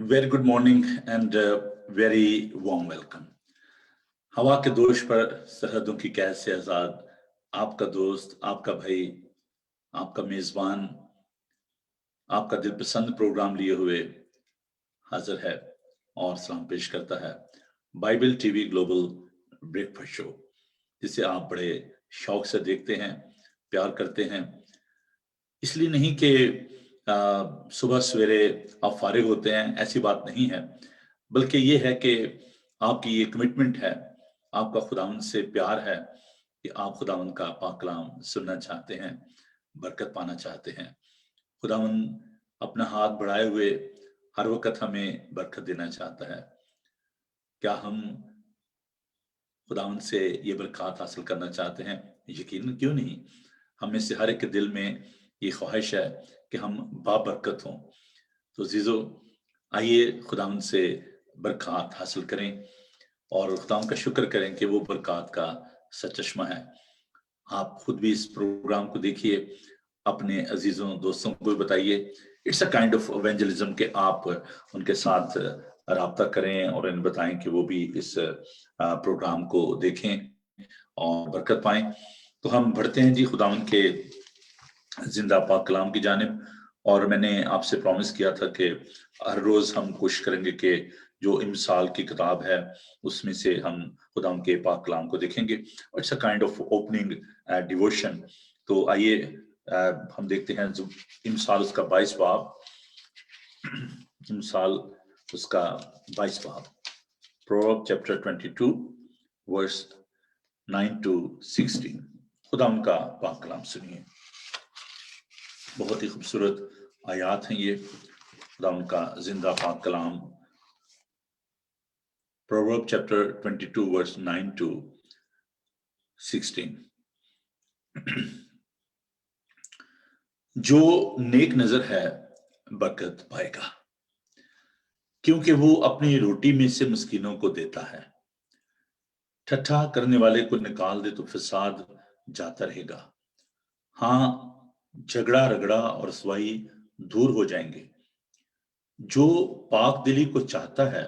Very good morning and very warm welcome. हवा के दोष पर सरहदों की कैद से आजाद आपका दोस्त, आपका भाई, आपका मेजबान, आपका दिलपसंद प्रोग्राम लिए हुए हाजिर है और सलाम पेश करता है Bible TV global breakfast show, जिसे आप बड़े शौक से देखते हैं, प्यार करते हैं। इसलिए नहीं कि सुबह सवेरे आप फारिग होते हैं, ऐसी बात नहीं है, बल्कि ये है कि आपकी ये कमिटमेंट है, आपका खुदावंद से प्यार है कि आप खुदावंद का पाक कलाम सुनना चाहते हैं, बरकत पाना चाहते हैं। खुदावंद अपना हाथ बढ़ाए हुए हर वक्त हमें बरकत देना चाहता है। क्या हम खुदावंद से ये बरकत हासिल करना चाहते हैं? यकीनन क्यों नहीं। हम में से हर एक के दिल में ये ख्वाहिश है कि हम बाबरकत हों। तो जीजो, आइए खुदावंद से बरकत हासिल करें और खुदावंद का शुक्र करें कि वो बरकत का सचश्मा है। आप खुद भी इस प्रोग्राम को देखिए, अपने अजीजों दोस्तों को भी बताइए। It's a kind of evangelism कि आप उनके साथ राब्ता करें और इन्हें बताएं कि वो भी इस प्रोग्राम को देखें और बरकत पाएं। तो हम बढ़ते हैं जी खुदावंद के जिंदा पाक कलाम की जानिब। और मैंने आपसे प्रॉमिस किया था कि हर रोज हम कोशिश करेंगे कि जो इमसाल की किताब है उसमें से हम खुदावंद के पाक कलाम को देखेंगे। It's a kind of opening devotion. तो आइए हम देखते हैं जो इमसाल उसका 22 बाब, इमसाल उसका 22 बाब, प्रोवर्ब चैप्टर 22 वर्स 9 to 16। खुदावंद का पाक कलाम सुनिए। बहुत ही खूबसूरत आयात हैं ये, खुदावंद का जिंदा पाक कलाम। Proverb chapter 22 verse 9 to 16। जो नेक नजर है बरकत पाएगा, क्योंकि वो अपनी रोटी में से मिस्कीनों को देता है। ठट्ठा करने वाले को निकाल दे तो फसाद जाता रहेगा। हाँ, झगड़ा रगड़ा और रसवाई दूर हो जाएंगे। जो पाक दिली को चाहता है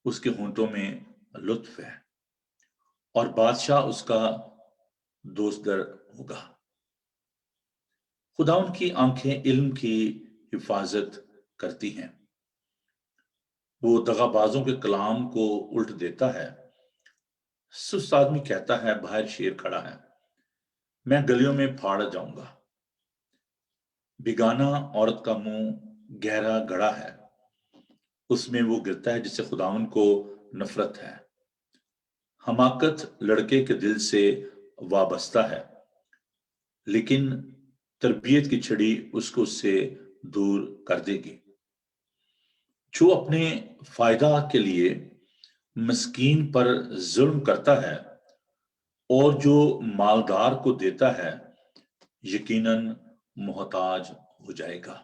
उसके होंठों में लुत्फ है और बादशाह उसका दोस्तदर होगा। खुदाउन की आंखें इल्म की हिफाजत करती हैं। वो दगाबाजों के कलाम को उल्ट देता है। सुस्त आदमी कहता है बाहर शेर खड़ा है, मैं गलियों में फाड़ जाऊंगा। बिगाना औरत का मुंह गहरा गड़ा है, उसमें वो गिरता है जिससे खुदावन को नफरत है। हमाकत लड़के के दिल से वाबस्ता है, लेकिन तरबियत की छड़ी उसको उससे दूर कर देगी। जो अपने फायदा के लिए मस्कीन पर जुल्म करता है और जो मालदार को देता है यकीनन मोहताज हो जाएगा।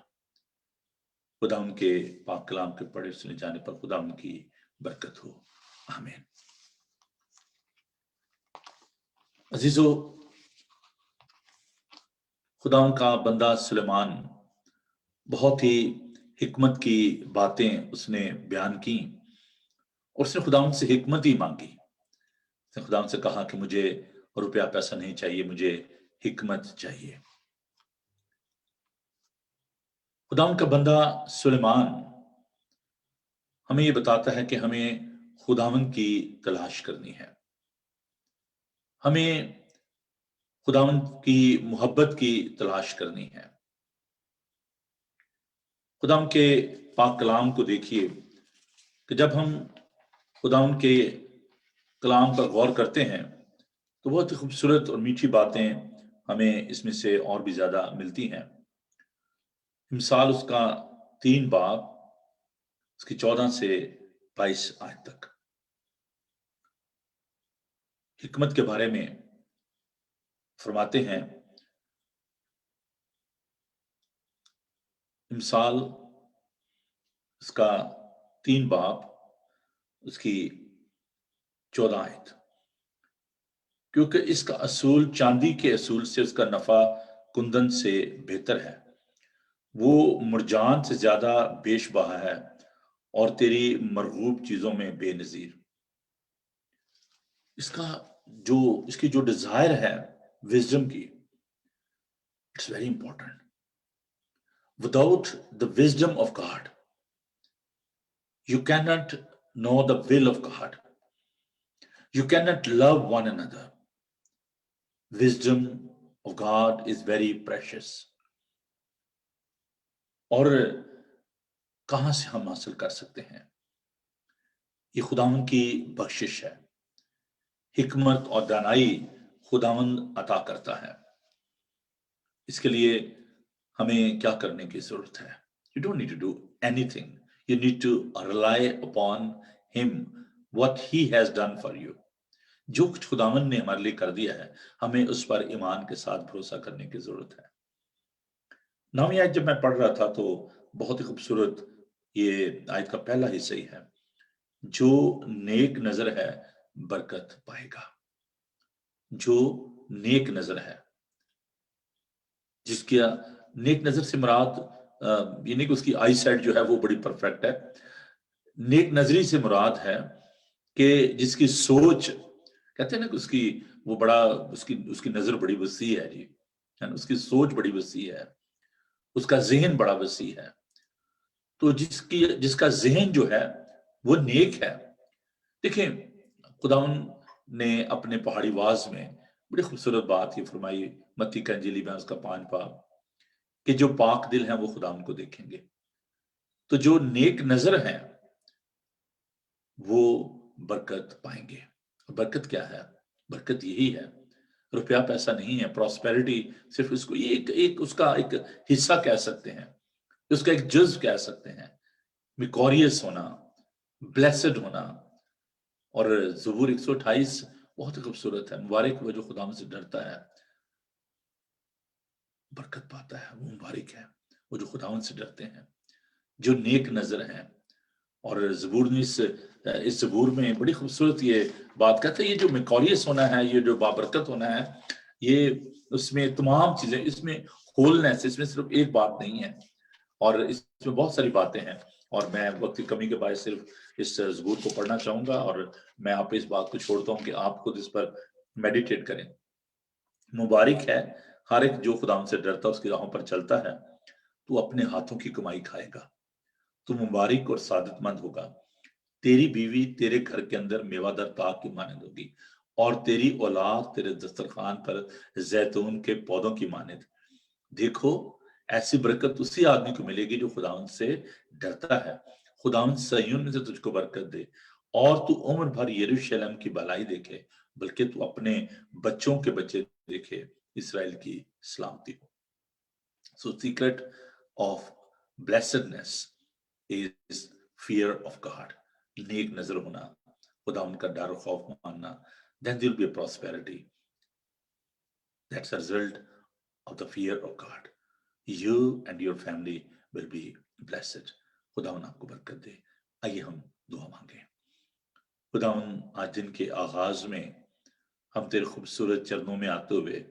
खुदा उनके पाक कलाम के पढ़े सुने जाने पर खुदा उनकी बरकत हो, आमीन। अजीजो, खुदा उनका बंदा सुलेमान बहुत ही हिकमत की बातें उसने बयान की और उसने खुदा से हिकमत ही मांगी। उसने खुदा से कहा कि मुझे रुपया पैसा नहीं चाहिए, मुझे हिकमत चाहिए। खुदा का बंदा सुलेमान हमें यह बताता है कि हमें खुदावन की तलाश करनी है, हमें खुदावन की मोहब्बत की तलाश करनी है। खुदावन के पाक कलाम को देखिए कि जब हम खुदावन के कलाम पर गौर करते हैं तो बहुत ही खूबसूरत और मीठी बातें हमें इसमें से और भी ज्यादा मिलती हैं। मिसाल उसका 3 बाब, उसकी 14 से 22 आयत तक हिकमत के बारे में फरमाते हैं। मिसाल उसका 3 बाब, उसकी 14 आयत। क्योंकि इसका असूल चांदी के असूल से, उसका नफा कुंदन से बेहतर है। वो मुरजान से ज्यादा बेशबहा है اور تیری مرغوب چیزوں میں بے نظیر. اس کی جو ڈیزائر ہے وزڈم کی, it's very important. Without the wisdom of God you cannot know the will of God. You cannot love one another. Wisdom of God is very precious. اور کہاں سے ہم حاصل کر سکتے ہیں؟ یہ خداوند کی بخشش ہے. حکمت اور دانائی خداوند عطا کرتا ہے. اس کے لیے ہمیں کیا کرنے کی ضرورت ہے؟ You don't need to do anything. You need to rely upon him, what he has done for you. جو کچھ خداوند نے ہمارے لیے کر دیا ہے, ہمیں اس پر ایمان کے ساتھ بھروسہ کرنے کی ضرورت ہے. نویں آیت جب میں پڑھ رہا تھا تو بہت ہی خوبصورت یہ آیت کا پہلا حصہ ہی ہے, جو نیک نظر ہے برکت پائے گا. جو نیک نظر ہے, جس کی نیک نظر سے مراد یہ نہیں کہ اس کی آئی سائٹ جو ہے وہ بڑی پرفیکٹ ہے. نیک نظری سے مراد ہے کہ جس کی سوچ, کہتے ہیں نا کہ اس کی نظر بڑی وسیع ہے جی, اس کی سوچ بڑی وسیع ہے, اس کا ذہن بڑا وسیع ہے. تو جس کا ذہن جو ہے وہ نیک ہے. دیکھیں خداوند نے اپنے پہاڑی واز میں بڑی خوبصورت بات یہ فرمائی, متی کا انجیل میں اس کا 5 باب, کہ جو پاک دل ہیں وہ خداوند کو دیکھیں گے. تو جو نیک نظر ہیں وہ برکت پائیں گے. برکت کیا ہے؟ برکت یہی ہے, روپیہ پیسہ نہیں ہے. پراسپیرٹی صرف اس کو اس کا ایک حصہ کہہ سکتے ہیں, اس کا ایک جزو کہہ سکتے ہیں. میکوریس ہونا, بلیسڈ ہونا. اور زبور 128 بہت خوبصورت ہے, مبارک وہ جو خداوند سے ڈرتا ہے برکت پاتا ہے. وہ مبارک ہے وہ جو خداوند سے ڈرتے ہیں, جو نیک نظر ہیں. اور زبور نے اس زبور میں بڑی خوبصورت یہ بات کہتا ہے, یہ جو میکوریس ہونا ہے, یہ جو بابرکت ہونا ہے, یہ اس میں تمام چیزیں, اس میں ہولنس, اس میں صرف ایک بات نہیں ہے, اور اس میں بہت ساری باتیں ہیں. اور میں وقت کی کمی کے باعث صرف اس زبور کو پڑھنا چاہوں گا, اور میں آپ اس بات کو چھوڑتا ہوں کہ آپ خود اس پر میڈیٹیٹ کریں. مبارک ہے ہر ایک جو خداوند سے ڈرتا اس کی راہوں پر چلتا ہے. تو اپنے ہاتھوں کی کمائی کھائے گا, تو مبارک اور سعادت مند ہوگا. تیری بیوی تیرے گھر کے اندر میوہ دار باغ کی مانند ہوگی, اور تیری اولاد تیرے دسترخوان پر زیتون کے پودوں کی مانند. دیکھو ایسی برکت اسی آدمی کو ملے گی جو خداوند سے ڈرتا ہے. خداوند صہیون میں سے تجھ کو برکت دے, اور تو عمر بھر یروشلم کی بھلائی دیکھے, بلکہ تو اپنے بچوں کے بچے دیکھے, اسرائیل کی سلامتی ہو. So secret of blessedness is fear of God. نیک نظر ہونا, خداوند کا ڈر و خوف ماننا. Then there will be a prosperity. That's a result of the fear of God. You and your family will be blessed. خداوند آپ کو برکت دے. آئیے ہم دعا مانگیں. خداوند آج دن کے آغاز میں ہم تیرے خوبصورت چرنوں میں آتے ہوئے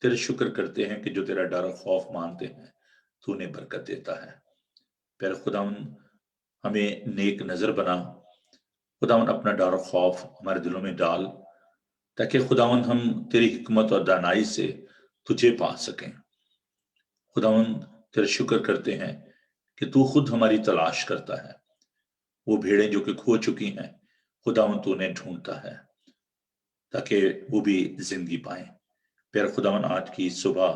تیرے شکر کرتے ہیں کہ جو تیرا ڈر و خوف مانتے ہیں تو انہیں برکت دیتا ہے. پیارے خداوند ہمیں نیک نظر بنا. خداوند اپنا ڈر و خوف ہمارے دلوں میں ڈال, تاکہ خداوند ہم تیری حکمت اور دانائی سے تجھے پا سکیں. خداوند تیرا شکر کرتے ہیں کہ تو خود ہماری تلاش کرتا ہے. وہ بھیڑیں جو کہ کھو چکی ہیں خداوند تو انہیں ڈھونڈتا ہے تاکہ وہ بھی زندگی پائیں. پیارے خداوند آج کی صبح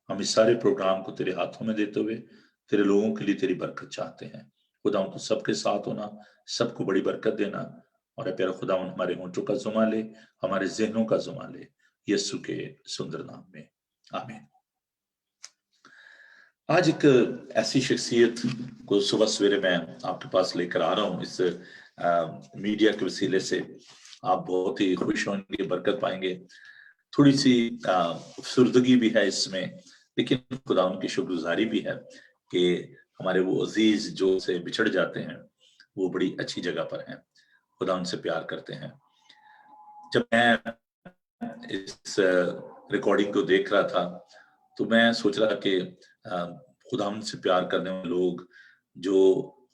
ہم اس سارے پروگرام کو تیرے ہاتھوں میں دیتے ہوئے تیرے لوگوں کے لیے تیری برکت چاہتے ہیں. خداوند تو سب کے ساتھ ہونا, سب کو بڑی برکت دینا. اور اے پیارے خداوند ہمارے ہونٹوں کا زما لے, ہمارے ذہنوں کا زما لے, یسوع کے سندر نام میں آمین. آج ایک ایسی شخصیت کو صبح سویرے میں آپ کے پاس لے کر آ رہا ہوں. اس میڈیا کے وسیلے سے آپ بہت ہی خوش ہوں گے, برکت پائیں گے. تھوڑی سی افسردگی بھی ہے اس میں, لیکن خداوند کی شکر گزاری بھی ہے کہ ہمارے وہ عزیز جو سے بچھڑ جاتے ہیں وہ بڑی اچھی جگہ پر ہیں, خداوند سے پیار کرتے ہیں. جب میں اس ریکارڈنگ کو دیکھ رہا تھا تو میں سوچ رہا کہ خداوند سے پیار کرنے والے لوگ جو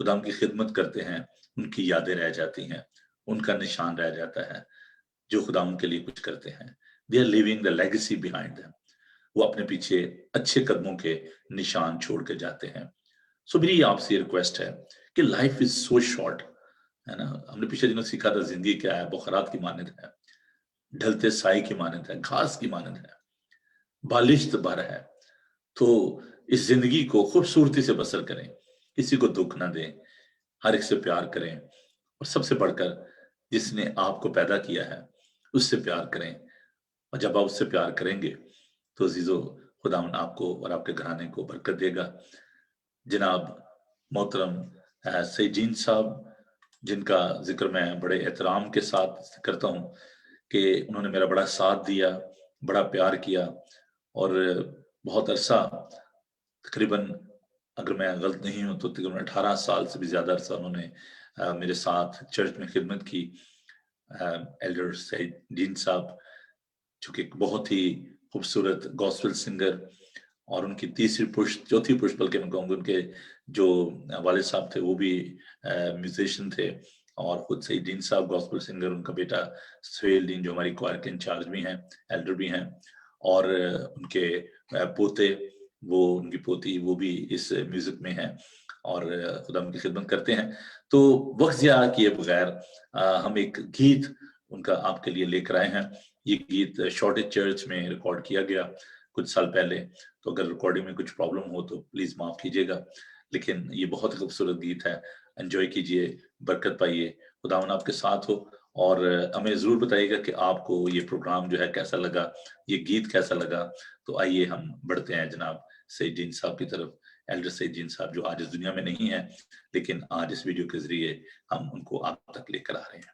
खुदा की खिदमत करते हैं उनकी यादें रह जाती हैं, उनका निशान रह जाता है जो खुदा उनके लिए कुछ करते हैं। They are living the legacy behind them, वो अपने पीछे अच्छे कदमों के निशान छोड़ के जाते हैं। सो मेरी आपसे रिक्वेस्ट है कि लाइफ इज सो शॉर्ट, है ना। हमने पिछले दिनों सीखा था जिंदगी क्या है, बुखरात की मानद है, ढलते साई की मानद है, घास की मानद है, बालिश्त भर है। तो इस जिंदगी को खूबसूरती से बसर करें, किसी को दुख ना दें, हर एक से प्यार करें, और सबसे बढ़कर जिसने आपको पैदा किया है उससे प्यार करें। और जब आप उससे प्यार करेंगे तो अजीजो खुदावन आपको और आपके घराने को बरकत देगा। जनाब मोहतरम सईद जीन साहब, जिनका जिक्र मैं बड़े एहतराम के साथ करता हूँ कि उन्होंने मेरा बड़ा साथ दिया, बड़ा प्यार किया, और बहुत अरसा, तकरीबन अगर मैं गलत नहीं हूँ तो तकरीबन 18 साल से भी ज्यादा अरसा उन्होंने मेरे साथ चर्च में खिदमत की। एल्डर सईद जीन साहब जो कि एक बहुत ही खूबसूरत गॉस्पेल सिंगर, और उनकी तीसरी पुश्त, चौथी पुश्त बल्कि मैं कहूँगा, उनके जो वालिद साहब थे वो भी म्यूजिशियन थे, और खुद सईद दीन साहब गॉस्पेल सिंगर, उनका बेटा सुहेल दीन जो हमारी क्वायर के इंचार्ज भी हैं, एल्डर भी हैं, और उनके पोते, वो उनकी पोती, वो भी इस म्यूजिक में हैं और खुदा उनकी खिदमत करते हैं। तो वक्त ज़िया किए बगैर हम एक गीत उनका आपके लिए लेकर आए हैं। ये गीत शॉर्टेज चर्च में रिकॉर्ड किया गया कुछ साल पहले, तो अगर रिकॉर्डिंग में कुछ प्रॉब्लम हो तो प्लीज माफ कीजिएगा, लेकिन ये बहुत ही खूबसूरत गीत है। एंजॉय कीजिए, बरकत पाइए, खुदावन आपके साथ हो। और हमें जरूर बताइएगा कि आपको ये प्रोग्राम जो है कैसा लगा, ये गीत कैसा लगा। तो आइए हम बढ़ते हैं जनाब सईद जीन साहब की तरफ। एल्डर सईद जीन साहब जो आज इस दुनिया में नहीं है, लेकिन आज इस वीडियो के जरिए हम उनको आप तक लेकर आ रहे हैं।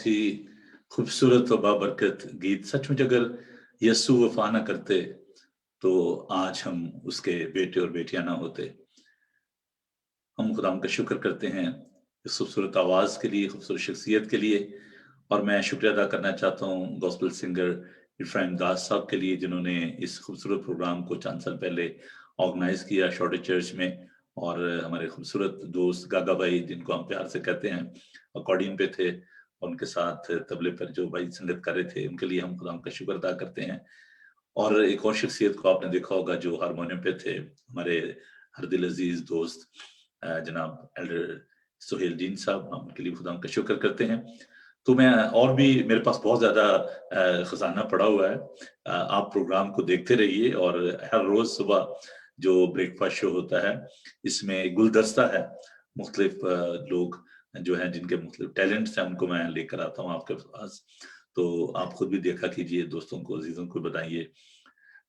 बहुत ही खूबसूरत और बाबरकत गीत। सचमुच अगर यस्सु वफा ना करते तो आज हम उसके बेटे और बेटियां ना होते। हम खुदा का शुक्र करते हैं इस खूबसूरत आवाज के लिए, खूबसूरत शख्सियत के लिए। और मैं शुक्रिया अदा करना चाहता हूँ गॉस्पेल सिंगर इफ्राहिम दास साहब के लिए, जिन्होंने इस खूबसूरत प्रोग्राम को चंद साल पहले ऑर्गेनाइज किया शॉर्टे चर्च में। और हमारे खूबसूरत दोस्त गागा भाई, जिनको हम प्यार से कहते हैं, अकॉर्डियन पे थे, और उनके साथ तबले पर जो भाई संगत कर रहे थे, उनके लिए हम खुदा का शुक्र अदा करते हैं। और एक और शख्सियत को आपने देखा होगा जो हारमोनियम पे थे, हमारे हर दिल अजीज दोस्त जनाब एल्डर सुहेल दीन साहब, हम उनके लिए खुदा का शुक्र करते हैं। तो मैं और भी, मेरे पास बहुत ज्यादा खजाना पड़ा हुआ है। आप प्रोग्राम को देखते रहिए, और हर रोज सुबह जो ब्रेकफास्ट शो होता है, इसमें गुलदस्ता है, मुख्तलिफ लोग जो हैं जिनके मुख्तलिफ टैलेंट्स हैं, उनको मैं लेकर आता हूँ आपके पास। तो आप खुद भी देखा कीजिए, दोस्तों को, अजीजों को बताइए।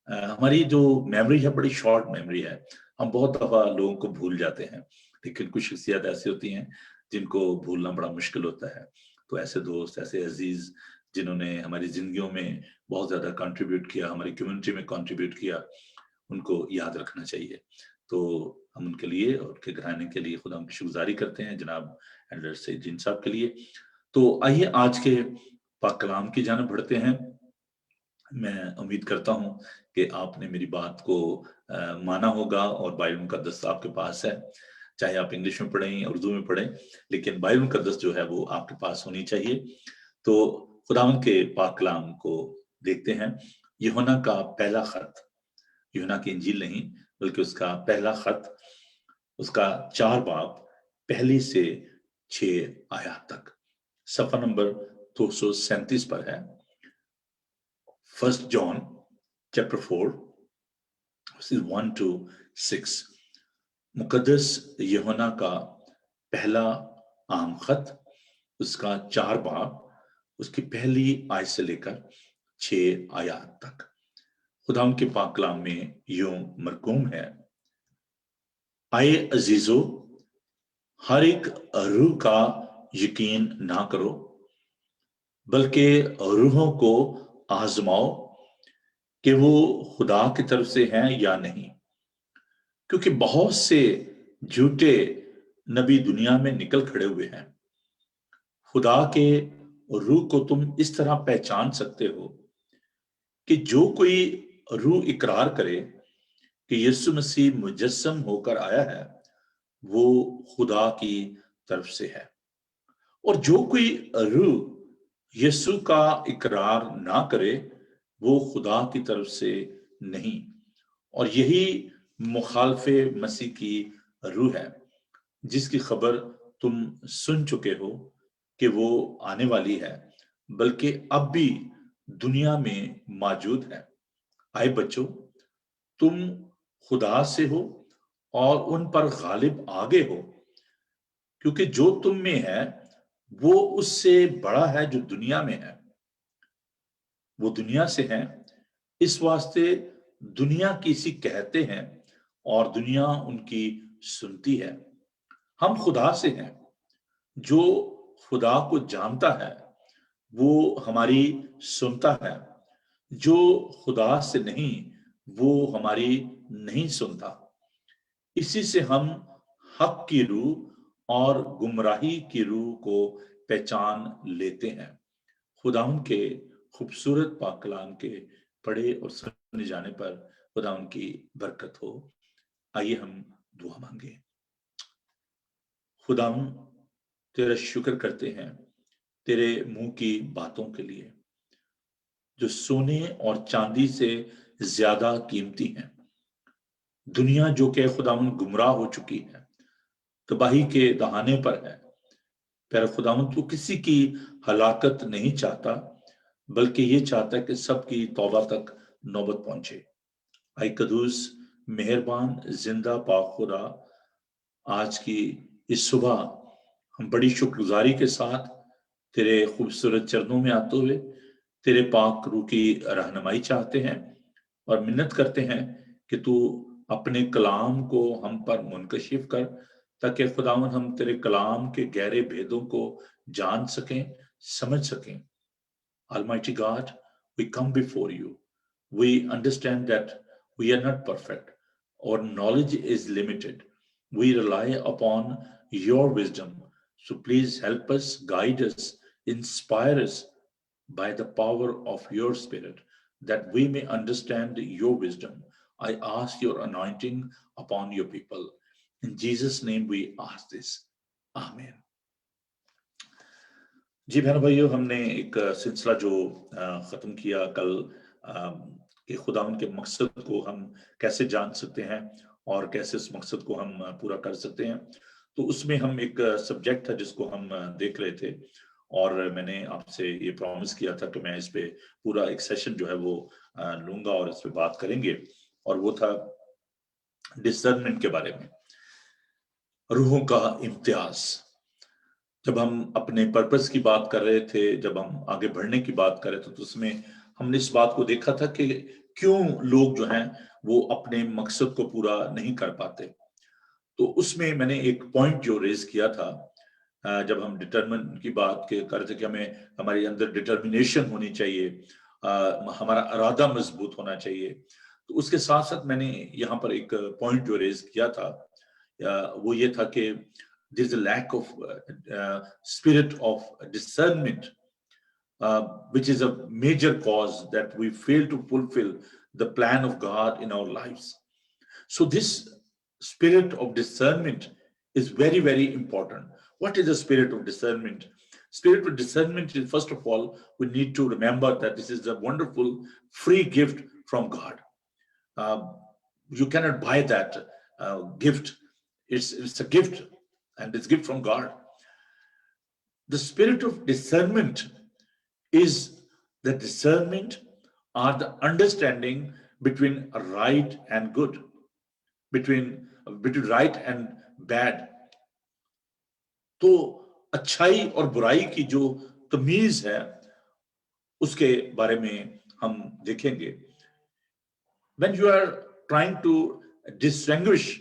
हमारी जो मेमोरी है बड़ी शॉर्ट मेमोरी है, हम बहुत दफा लोगों को भूल जाते हैं, लेकिन कुछ शख्सियत ऐसी होती हैं जिनको भूलना बड़ा मुश्किल होता है। तो ऐसे दोस्त, ऐसे अजीज जिन्होंने हमारी जिंदगियों में बहुत ज्यादा कंट्रीब्यूट किया, हमारी कम्युनिटी में कंट्रीब्यूट किया, उनको याद रखना चाहिए। तो हम उनके लिए और उनके घराने के लिए खुदा की शुक्रगुजारी करते हैं, जनाब एल्डर सईद दीन साहब के लिए। तो आइए आज के पाक कलाम की जानिब बढ़ते हैं। मैं उम्मीद करता हूं कि आपने मेरी बात को माना होगा, और बाइबल मुकद्दस आपके पास है, चाहे आप इंग्लिश में पढ़ें या उर्दू में पढ़ें, लेकिन बाइबल मुकद्दस जो है वो आपके पास होनी चाहिए। तो खुदावंद के पाक कलाम को देखते हैं। यूहन्ना का पहला खत, यूहन्ना की इंजील नहीं बल्कि उसका पहला खत, उसका 4 बाब, पहली से 6 आयत तक, सफा नंबर 237 पर है। 1 John chapter 4 verses 1 to 6। मुकद्दस यूहन्ना का पहला आम खत, उसका 4 बाब, उसकी पहली आयत से लेकर 6 आयत तक। खुदा के पाक कलाम में यूं मरकूम है, आए अजीजो, हर एक रूह का यकीन ना करो, बल्कि रूहों को आजमाओ कि वो खुदा की तरफ से हैं या नहीं, क्योंकि बहुत से झूठे नबी दुनिया में निकल खड़े हुए हैं। खुदा के रूह को तुम इस तरह पहचान सकते हो कि जो कोई रूह इकरार करे कि यीशु मसीह मुजस्सम होकर आया है, वो खुदा की तरफ से है। और जो कोई रूह यीशु का इकरार ना करे, वो खुदा की तरफ से नहीं। और यही मुखालफे मसीह की रूह है, जिसकी खबर तुम सुन चुके हो कि वो आने वाली है, बल्कि अब भी दुनिया में मौजूद है। आए बच्चों, तुम खुदा से हो और उन पर गालिब आगे हो, क्योंकि जो तुम में है वो उससे बड़ा है जो दुनिया में है। वो दुनिया से है, इस वास्ते दुनिया किसी कहते हैं और दुनिया उनकी सुनती है। हम खुदा से हैं, जो खुदा को जानता है वो हमारी सुनता है, जो खुदा से नहीं वो हमारी नहीं सुनता। इसी से हम हक की रूह और गुमराही की रूह को पहचान लेते हैं। खुदाउन के खूबसूरत पाक कलाम के पढ़े और सुने जाने पर खुदाउन की बरकत हो। आइए हम दुआ मांगे। खुदाउन, तेरा शुक्र करते हैं तेरे मुंह की बातों के लिए, जो सोने और चांदी से ज्यादा कीमती हैं। दुनिया जो कि खुदाउन गुमराह हो चुकी है, तबाही के दहाने पर है, प्यारे खुदावंद, तू किसी की हलाकत नहीं चाहता, बल्कि ये चाहता है कि सबकी तौबा तक नौबत पहुंचे। आई कदूस, मेहरबान, जिंदा पाक खुदा, आज की इस सुबह हम बड़ी शुक्रगुजारी के साथ तेरे खूबसूरत चरणों में आते हुए तेरे पाक रूह की रहनुमाई चाहते हैं और मिन्नत करते हैं कि तू अपने कलाम को हम पर मुनकशिफ कर, ताकि खुदावन हम तेरे कलाम के गहरे भेदों को जान सकें, समझ सकें। Almighty God, we come before you. We understand that we are not perfect. Our knowledge is limited. We rely upon your wisdom. So please help us, guide us, inspire us by the power of your Spirit, that we may understand your wisdom. I ask your anointing upon your people. In Jesus' name we ask this. Amen. जी बहनों भाइयों, हमने एक सिलसिला जो खत्म किया कल कि खुदावंद के मकसद को हम कैसे जान सकते हैं और कैसे उस मकसद को हम पूरा कर सकते हैं, तो उसमें हम एक सब्जेक्ट था जिसको हम देख रहे थे, और मैंने आपसे ये प्रॉमिस किया था कि मैं इस पे पूरा एक सेशन जो है वो लूंगा और इस पे बात करेंगे, और वो था डिसर्नमेंट के बारे में, रूहों का इम्तियाज। जब हम अपने पर्पस की बात कर रहे थे, जब हम आगे बढ़ने की बात कर रहे थे, तो उसमें हमने इस बात को देखा था कि क्यों लोग जो हैं वो अपने मकसद को पूरा नहीं कर पाते। तो उसमें मैंने एक पॉइंट जो रेज किया था, जब हम डिटरमिन की बात कर रहे थे कि हमें हमारे अंदर डिटर्मिनेशन होनी चाहिए, हमारा इरादा मजबूत होना चाहिए, तो उसके साथ साथ मैंने यहाँ पर एक पॉइंट जो रेज किया था वो ये था कि there is a lack of spirit of discernment, which is a major cause that we fail to fulfill the plan of God in our lives. So this spirit of discernment is very, very important. What is the spirit of discernment? Spirit of discernment is, first of all, we need to remember that this is a wonderful free gift from God. You cannot buy that gift. It's a gift, and it's a gift from God. The spirit of discernment is the discernment or the understanding between right and good, between right and bad. तो अच्छाई और बुराई की जो तमीज है उसके बारे में हम देखेंगे. When you are trying to distinguish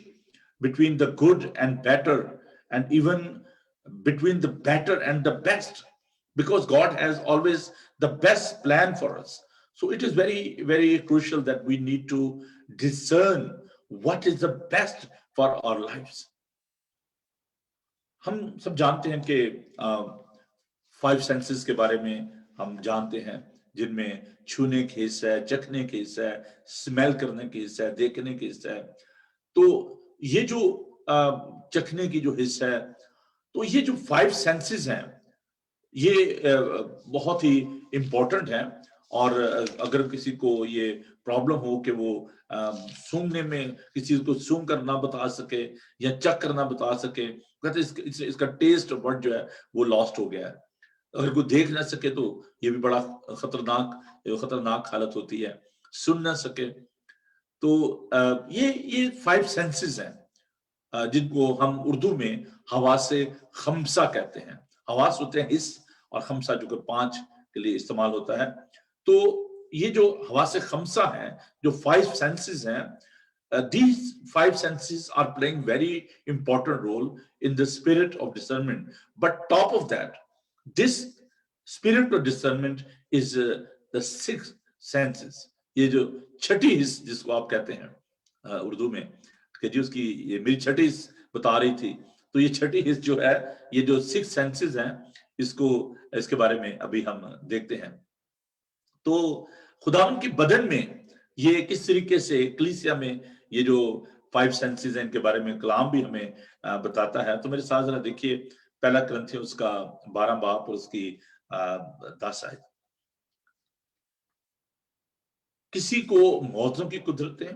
between the good and better, and even between the better and the best, because God has always the best plan for us. So it is very, very crucial that we need to discern what is the best for our lives. हम सब जानते हैं कि 5 senses के बारे में हम जानते हैं, जिनमें छूने की हिस्सा है, चखने की हिस्सा है, स्मेल करने की हिस्सा है, देखने की हिस्सा है. तो ये जो चखने की जो हिस्सा है, तो ये जो 5 सेंसेस हैं, ये बहुत ही इम्पोर्टेंट है. और अगर किसी को ये प्रॉब्लम हो कि वो सूंघने में किसी को सूंघ कर ना बता सके या चख कर ना बता सके, कहते इसका टेस्ट वर्ड जो है वो लॉस्ट हो गया है. अगर कोई देख ना सके तो ये भी बड़ा खतरनाक हालत होती है. सुन ना सके तो ये 5 सेंसेस हैं जिनको हम उर्दू में हवासे खम्सा कहते हैं. हवास होते हैं हिस्स, और खम्सा जो कि 5 के लिए इस्तेमाल होता है. तो ये जो हवासे खम्सा हैं, जो 5 सेंसेस हैं, these 5 senses are playing very important role in the spirit of discernment. But top of that, this spirit of discernment is the 6 senses. ये जो छठी हिस्स जिसको आप कहते हैं उर्दू में कि जी उसकी ये मेरी छठी हिस्स बता रही थी, तो ये छठी हिस्स जो है, ये जो 6 सेंसेस हैं, इसके बारे में अभी हम देखते हैं. तो खुदावंद के बदन में ये किस तरीके से कलीसिया में ये जो 5 सेंसेस हैं, इनके बारे में कलाम भी हमें बताता है. तो मेरे साथ जरा देखिए पहला करंथियों उसका 12 बाब और उसकी 10 आयत. किसी को मौतों की कुदरतें,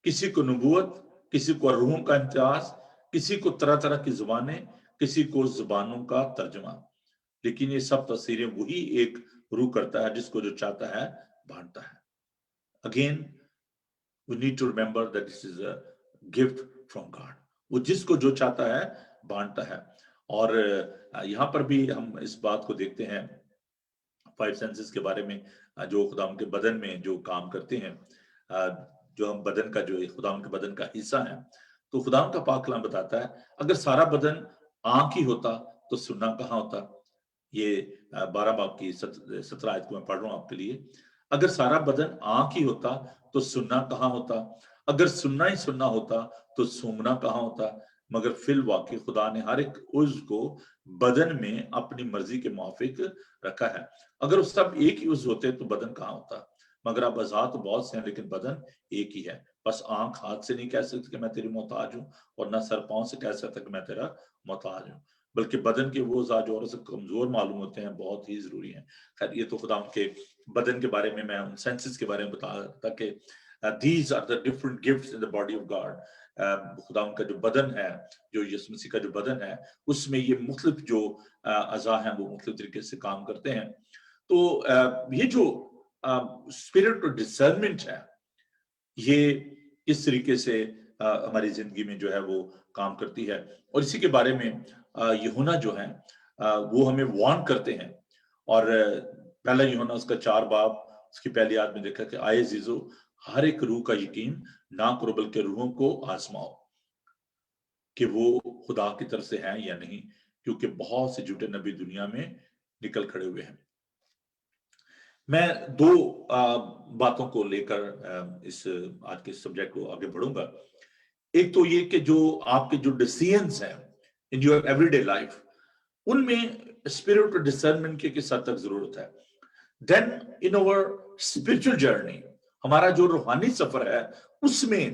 किसी को नबूवत, किसी को रूहों का इम्तियाज, किसी को तरह तरह की जुबानें, किसी को जुबानों का तर्जुमा. लेकिन ये सब तस्वीरें वही एक रूह करता है, जिसको जो चाहता है बांटता है. Again we need to remember that this is a gift from God. वो जिसको जो चाहता है बांटता है. और यहाँ पर भी हम इस बात को देखते हैं 5 सेंसेस के बारे में, जो खुदाम के बदन में जो काम करते हैं, जो हम बदन का जो खुदाम के बदन का हिस्सा है. तो खुदाम का पाक कलाम बताता है, अगर सारा बदन आंख ही होता तो सुनना कहाँ होता. یہ 12 باب کی 17 آیت کو میں پڑھ رہا ہوں آپ کے لیے. اگر سارا بدن آنکھ ہی ہوتا تو سننا کہاں ہوتا, اگر سننا ہی سننا ہوتا تو سونگنا کہاں ہوتا, مگر فی الواقع خدا نے ہر ایک عضو کو بدن میں اپنی مرضی کے موافق رکھا ہے. اگر وہ سب ایک ہی عضو ہوتے تو بدن کہاں ہوتا, مگر اب اعضاء تو بہت سے ہیں لیکن بدن ایک ہی ہے. بس آنکھ ہاتھ سے نہیں کہہ سکتی کہ میں تیری محتاج ہوں, اور نہ سر پاؤں سے کہہ سکتا کہ میں تیرا محتاج ہوں, بلکہ بدن کے وہ اعضاء جو سے کمزور معلوم ہوتے ہیں بہت ہی ضروری ہیں. خیر یہ تو خدا کے بدن کے بارے میں ان سینسز کے بارے میں بتا تھا کہ these are the different gifts in the body of God. خدا ان کا جو بدن ہے, جو یسوع مسیح کا جو بدن ہے, اس میں یہ مختلف جو اعضاء ہیں وہ مختلف طریقے سے کام کرتے ہیں. تو یہ جو اسپرٹ اور ڈسرنمنٹ ہے, یہ اس طریقے سے ہماری زندگی میں جو ہے وہ کام کرتی ہے. اور اسی کے بارے میں یوحنا جو ہے وہ ہمیں وارن کرتے ہیں. اور پہلا یوحنا اس کا 4 باب اس کی پہلی آیت میں دیکھا کہ آئے عزیزو, ہر ایک روح کا یقین نہ کرو بلکہ روحوں کو آزماؤ کہ وہ خدا کی طرف سے ہیں یا نہیں, کیونکہ بہت سے جھوٹے نبی دنیا میں نکل کھڑے ہوئے ہیں. میں 2 باتوں کو لے کر اس آج کے سبجیکٹ کو آگے بڑھوں گا. ایک تو یہ کہ جو آپ کے جو ڈیسیژنز ہیں in your every day life, ان میں اسپرٹ اور ڈسرنمنٹ کی کس حد تک ضرورت ہے. Then in our spiritual journey, ہمارا جو روحانی سفر ہے اس میں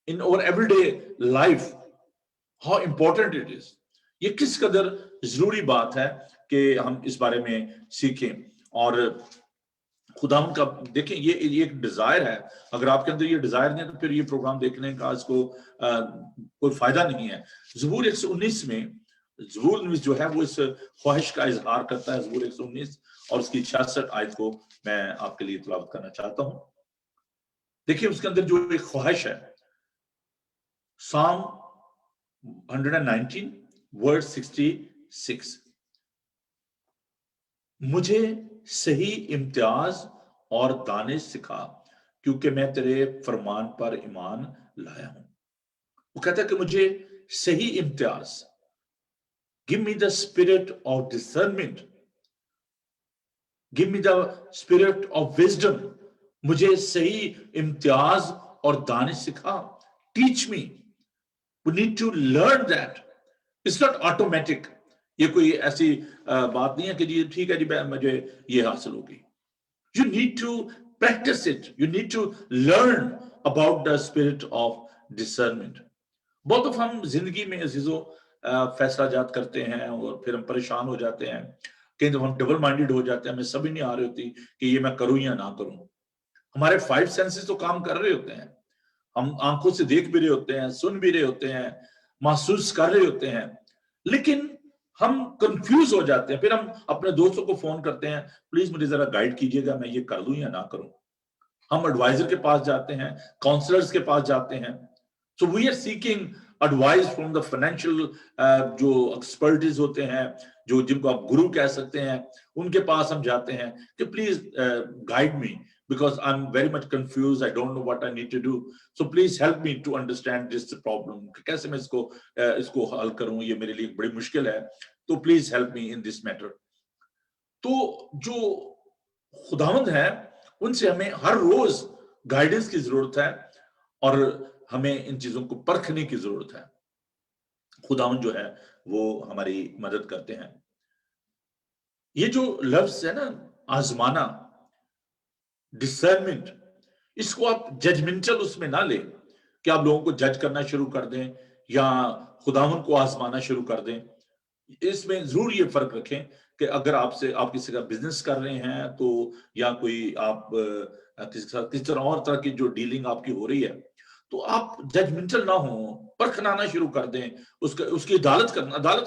in our every day life how important it is, یہ کس قدر ضروری بات ہے کہ ہم اس بارے میں سیکھیں. اور خدا ان کا دیکھیں یہ ایک ڈیزائر ہے, اگر آپ کے اندر یہ ڈیزائر نہیں ہے تو پھر یہ پروگرام دیکھنے کا اس کو کوئی فائدہ نہیں ہے. زبور 119 میں, زبور 19 جو ہے وہ اس خواہش کا اظہار کرتا ہے. زبور 119 اور اس کی 66 آیت کو میں آپ کے لیے تلاوت کرنا چاہتا ہوں. دیکھیں اس کے اندر جو ایک خواہش ہے, Psalm 119 verse 66, مجھے صحیح امتیاز اور دانش سکھا کیونکہ میں تیرے فرمان پر ایمان لایا ہوں. وہ کہتا ہے کہ مجھے صحیح امتیاز, give me the spirit of discernment, give me the spirit of wisdom, مجھے صحیح امتیاز اور دانش سکھا. teach me, we need to learn that, it's not automatic. یہ کوئی ایسی بات نہیں ہے کہ جی ٹھیک ہے جی مجھے یہ حاصل ہوگی. You need to practice it, you need to learn about the spirit of discernment. بہت دفعہ ہم زندگی میں عزیزو فیصلہ جات کرتے ہیں اور پھر ہم پریشان ہو جاتے ہیں, کہیں تو ہم ڈبل مائنڈیڈ ہو جاتے ہیں, ہمیں سمجھ نہیں آ رہی ہوتی کہ یہ میں کروں یا نہ کروں. ہمارے 5 سینسز تو کام کر رہے ہوتے ہیں, ہم آنکھوں سے دیکھ بھی رہے ہوتے ہیں, سن بھی رہے ہوتے ہیں, محسوس کر رہے ہوتے ہیں, لیکن ہم کنفیوز ہو جاتے ہیں. پھر ہم اپنے دوستوں کو فون کرتے ہیں, پلیز مجھے ذرا گائیڈ کیجیے گا میں یہ کر دوں یا نہ کروں. ہم ایڈوائزر کے پاس جاتے ہیں, کاؤنسلرز کے پاس جاتے ہیں. So we are seeking advice from the financial جو ایکسپرٹیز ہوتے ہیں, جو جن کو آپ گرو کہہ سکتے ہیں, ان کے پاس ہم جاتے ہیں کہ please guide me because I'm very much confused, I don't know what I need to do, so please help me to understand this problem, کہ کیسے میں اس کو حل کروں, یہ میرے لیے بڑی مشکل ہے, تو please help me in this matter. تو جو خداوند ہے ان سے ہمیں ہر روز گائیڈنس کی ضرورت ہے اور ہمیں ان چیزوں کو پرکھنے کی ضرورت ہے. خداوند جو ہے وہ ہماری مدد کرتے ہیں. یہ جو لفظ ہے نا آزمانا, ڈسرنمنٹ, اس کو آپ ججمنٹل اس میں نہ لیں کہ آپ لوگوں کو جج کرنا شروع کر دیں یا خداوند کو آزمانا شروع کر دیں. اس میں ضرور یہ فرق رکھیں کہ اگر آپ کسی کا بزنس کر رہے ہیں تو یا کوئی آپ کسی طرح کی جو ڈیلنگ آپ کی ہو رہی ہے تو آپ ججمنٹل نہ ہوں, پرکھنا شروع کر دیں. اس کی عدالت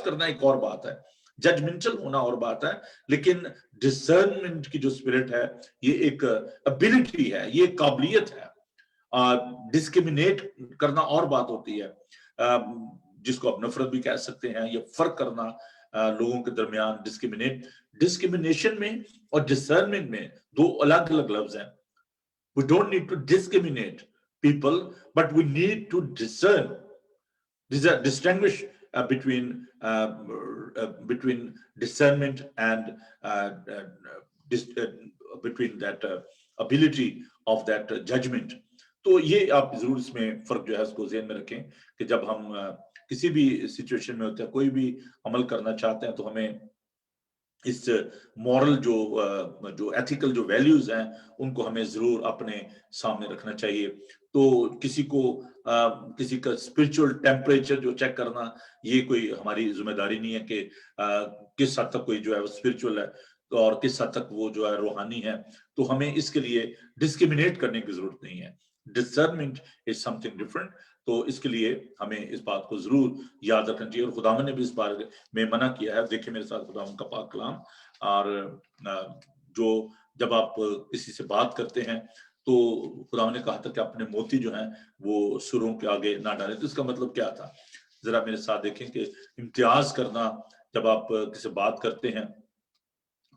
کرنا ایک اور بات ہے, ججمنٹل ہونا اور بات ہے, لیکن ڈسرنمنٹ کی جو اسپرٹ ہے یہ ایک ابیلٹی ہے, یہ ایک قابلیت ہے. ڈسکریمنیٹ کرنا اور بات ہوتی ہے, جس کو آپ نفرت بھی کہہ سکتے ہیں, یا فرق کرنا لوگوں کے درمیان. ڈسکریمنیشن میں اور ڈسرنمنٹ میں 2 الگ الگ لفظ ہیں. We don't need to discriminate people, but we need to discern, distinguish between discernment and between that ability of that judgment. تو یہ آپ ضرور اس میں فرق جو ہے اس کو ذہن میں رکھیں کہ جب ہم کسی بھی سچویشن میں ہوتے ہیں، کوئی بھی عمل کرنا چاہتے ہیں، تو ہمیں اس مورل جو ایتھیکل جو ویلیوز ہیں ان کو ہمیں ضرور اپنے سامنے رکھنا چاہیے. تو کسی کا اسپرچل ٹیمپریچر جو چیک کرنا، یہ کوئی ہماری ذمہ داری نہیں ہے کہ کس حد تک کوئی جو ہے وہ اسپرچل ہے اور کس حد تک وہ جو ہے روحانی ہے. تو ہمیں اس کے لیے ڈسکریمنیٹ کرنے کی ضرورت نہیں ہے. ڈسرنمنٹ از سم تھنگ ڈفرنٹ. تو اس کے لیے ہمیں اس بات کو ضرور یاد رکھنا چاہیے، اور خداوند نے بھی اس بارے میں منع کیا ہے. دیکھیں میرے ساتھ خداوند کا پاک کلام. اور جو جب آپ کسی سے بات کرتے ہیں تو خداوند نے کہا تھا کہ اپنے موتی جو ہیں وہ سروں کے آگے نہ ڈالیں. تو اس کا مطلب کیا تھا؟ ذرا میرے ساتھ دیکھیں کہ امتیاز کرنا جب آپ کسی سے بات کرتے ہیں.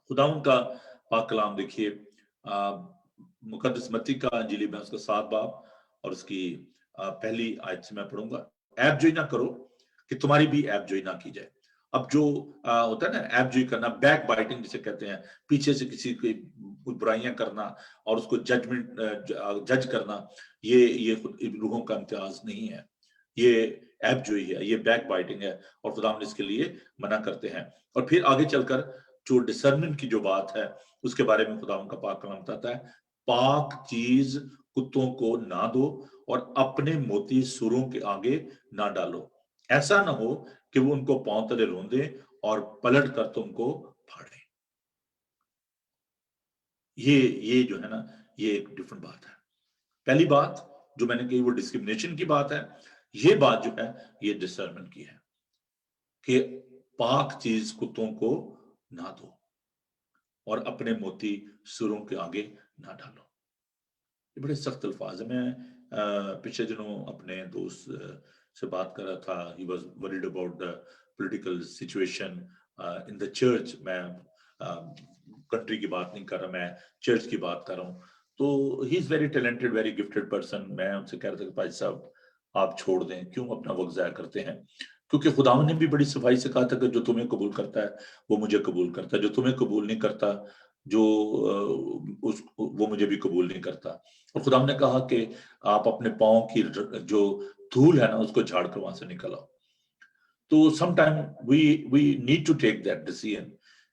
خداوند کا پاک کلام دیکھیے، مقدس متی کا انجیلی میں اس کا 7 باب اور اس کی پہلی آیت سے میں پڑھوں گا. ایب جوئی نہ کرو کہ تمہاری بھی ایب جوئی نہ کی جائے. اب جو ہوتا ہے نا ایب جوئی کرنا، بیک بائٹنگ جسے کہتے ہیں، پیچھے سے کسی کی برائیاں کرنا اور اس کو جج کرنا، یہ خود روحوں کا امتیاز نہیں ہے، یہ ایب جوئی ہے، یہ بیک بائٹنگ ہے، اور خدا ہم اس کے لیے منع کرتے ہیں. اور پھر آگے چل کر جو ڈسرنمنٹ کی جو بات ہے اس کے بارے میں خدا ان کا پاک کلام بتاتا ہے، پاک چیز کتوں کو نہ دو اور اپنے موتی سوروں کے آگے نہ ڈالو، ایسا نہ ہو کہ وہ ان کو پاؤں تلے روندے اور پلٹ کر تم کو پھاڑیں. یہ جو ہے نا، یہ ایک ڈیفرنٹ بات ہے. پہلی بات جو میں نے کہی وہ ڈسکریمنیشن کی بات ہے. یہ بات جو ہے یہ ڈسرنمنٹ کی ہے کہ پاک چیز کتوں کو نہ دو اور اپنے موتی سوروں کے آگے نہ ڈالو. یہ بڑے سخت الفاظ ہیں. میں پچھلے دنوں اپنے دوست سے بات کر رہا تھا. he was worried about the political situation in the church. میں کنٹری کی بات نہیں کر رہا، میں چرچ کی بات کر رہا ہوں. تو he is very talented, very gifted person. میں ان سے کہہ رہا تھا کہ بھائی صاحب آپ چھوڑ دیں، کیوں اپنا وقت ضائع کرتے ہیں؟ کیونکہ خداوند نے بھی بڑی صفائی سے کہا تھا کہ جو تمہیں قبول کرتا ہے وہ مجھے قبول کرتا ہے، جو تمہیں قبول نہیں کرتا وہ مجھے بھی قبول نہیں کرتا. اور خدا نے کہا کہ آپ اپنے پاؤں کی جو دھول ہے نا اس کو جھاڑ کر وہاں سے نکل آؤ. تو some time we need to take that decision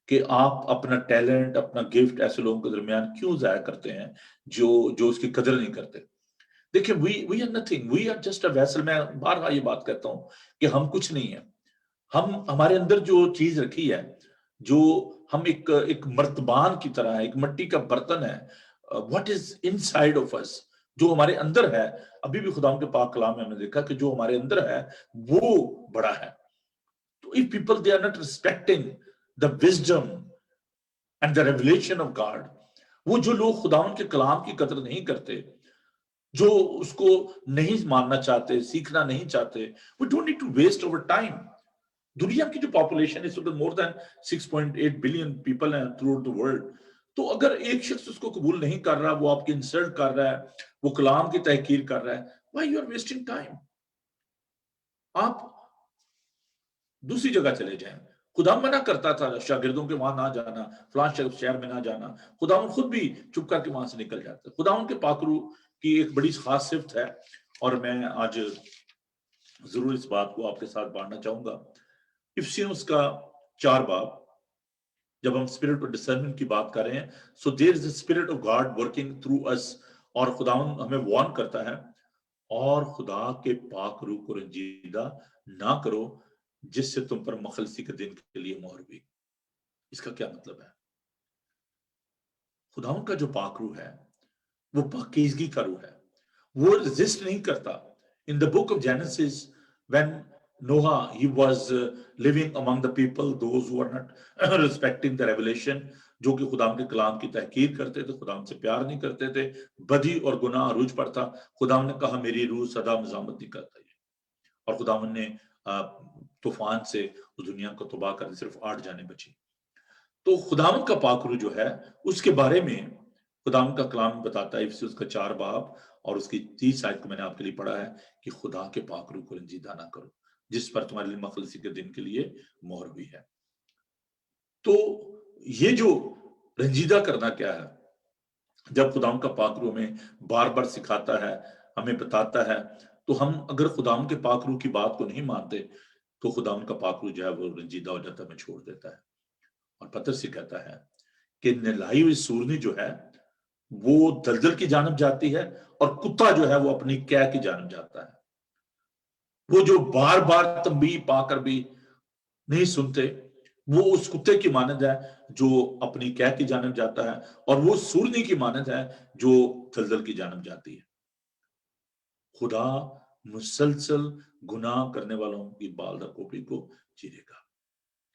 کہ آپ اپنا ٹیلنٹ، اپنا گفٹ ایسے لوگوں کے درمیان کیوں ضائع کرتے ہیں جو اس کی قدر نہیں کرتے. دیکھیں we are nothing, we are just a vessel. میں بارہا یہ بات کہتا ہوں کہ ہم کچھ نہیں ہیں. ہمارے اندر جو چیز رکھی ہے، جو ہم ایک مرتبان کی طرح ہے، ایک مٹی کا برتن ہے. what is inside of us، جو ہمارے اندر ہے. ابھی بھی خدا کے پاک کلام میں ہم نے دیکھا کہ جو ہمارے اندر ہے وہ بڑا ہے. تو if people they are not respecting the wisdom and the revelation of God، وہ جو لوگ خداوند کے کلام کی قدر نہیں کرتے، جو اس کو نہیں ماننا چاہتے، سیکھنا نہیں چاہتے، we don't need to waste our time. دنیا کی جو پاپولیشن ہے اس وقت more than 6.8 بلین پیپل ہیں throughout the world. تو اگر ایک شخص اس کو قبول نہیں کر رہا، وہ آپ کی انسلٹ کر رہا ہے، وہ کلام کی تحقیر کر رہا ہے، why you are wasting time؟ آپ دوسری جگہ چلے جائیں. خدا منع کرتا تھا شاگردوں کے وہاں نہ جانا، فلاں شہر میں نہ جانا. خدا خود بھی چپ کر کے وہاں سے نکل جاتا. خدا کے پاکرو کی ایک بڑی خاص صفت ہے، اور میں آج ضرور اس بات کو آپ کے ساتھ بانٹنا چاہوں گا. افسیوس کا 4 باب، جب ہم اسپرٹ اور ڈسرنمنٹ کی بات کر رہے ہیں، so there is a spirit of God working through us. اور خداوند ہمیں وارن کرتا ہے، اور خدا کے پاک روح کو رنجیدہ نہ کرو جس سے تم پر مخلصی کے دن کے لیے مہر ہوئی. اس کا کیا مطلب ہے؟ خداوند کا جو پاک روح ہے وہ پاکیزگی کا روح ہے، وہ ریزسٹ نہیں کرتا. In the book of Genesis, when Noah, he was living among the people, those who were not respecting the revelation، جو کہ خدا کے کلام کی تحقیر کرتے تھے، خدا سے پیار نہیں کرتے تھے، بدی اور گناہ عروج پر تھا. خدا نے کہا میری روح سدا مزاحمت نہیں کرتا. اور خدا نے طوفان سے اس دنیا کو تباہ کر دی، صرف 8 جانیں بچی. تو خداوند کا پاک روح جو ہے اس کے بارے میں خداوند کا کلام بتاتا ہے، افسوس کا 4 باب اور اس کی 30 آیت کو میں نے آپ کے لیے پڑھا ہے کہ خدا کے پاک روح کو رنجیدہ نہ کرو. जिस पर तुम्हारे लिए मखलसी के दिन के लिए मोहर हुई है। तो ये जो रंजीदा करना क्या है, जब खुदाम का पाक रूह हमें बार बार सिखाता है, हमें बताता है, तो हम अगर खुदाम के पाक रूह की बात को नहीं मानते तो खुदाम का पाक रूह जो है वो रंजीदा हो जाता है, हमें छोड़ देता है। और पतरस से कहता है कि नहलाई हुई सूरनी जो है वो दलदल की जानब जाती है और कुत्ता जो है वो अपनी कै की जानब जाता है। वो जो बार बार तंबीह पाकर भी नहीं सुनते, वो उस कुत्ते की मानद है जो अपनी कै की जानब जाता है, और वो सूरनी की मानद है जो दलदल की जानब जाती है। खुदा मुसलसल गुनाह करने वालों की बाल रकोपी को चीरेगा।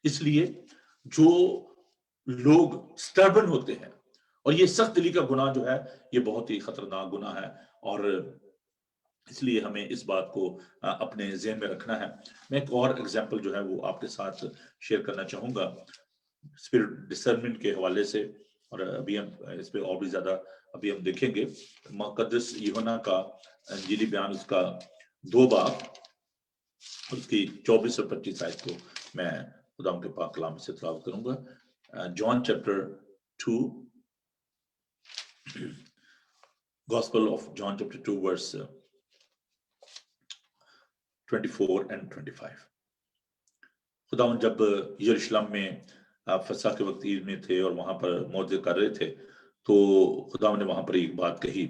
इसलिए जो लोग स्टर्बन होते हैं, और ये सख्त दिली का गुनाह जो है ये बहुत ही खतरनाक गुनाह है, और इसलिए हमें इस बात को अपने ज़हन में रखना है। मैं एक और एग्जाम्पल जो है वो आपके साथ शेयर करना चाहूंगा स्पिरिट डिसर्नमेंट के हवाले से, और अभी हम इस पे और भी ज्यादा अभी हम देखेंगे। मुकद्दस यूहन्ना का इंजीली बयान उसका 2 बाब उसकी 24 और 25 आयत को मैं खुदा के पाक कलाम से तिलावत करूंगा। John chapter 2, gospel of John chapter 2 verse 24 and 25। खुदावंद जब यरूशलेम में फसह के वक्त ईद में थे और वहां पर मौजे कर रहे थे, तो खुदावंद ने वहां पर एक बात कही,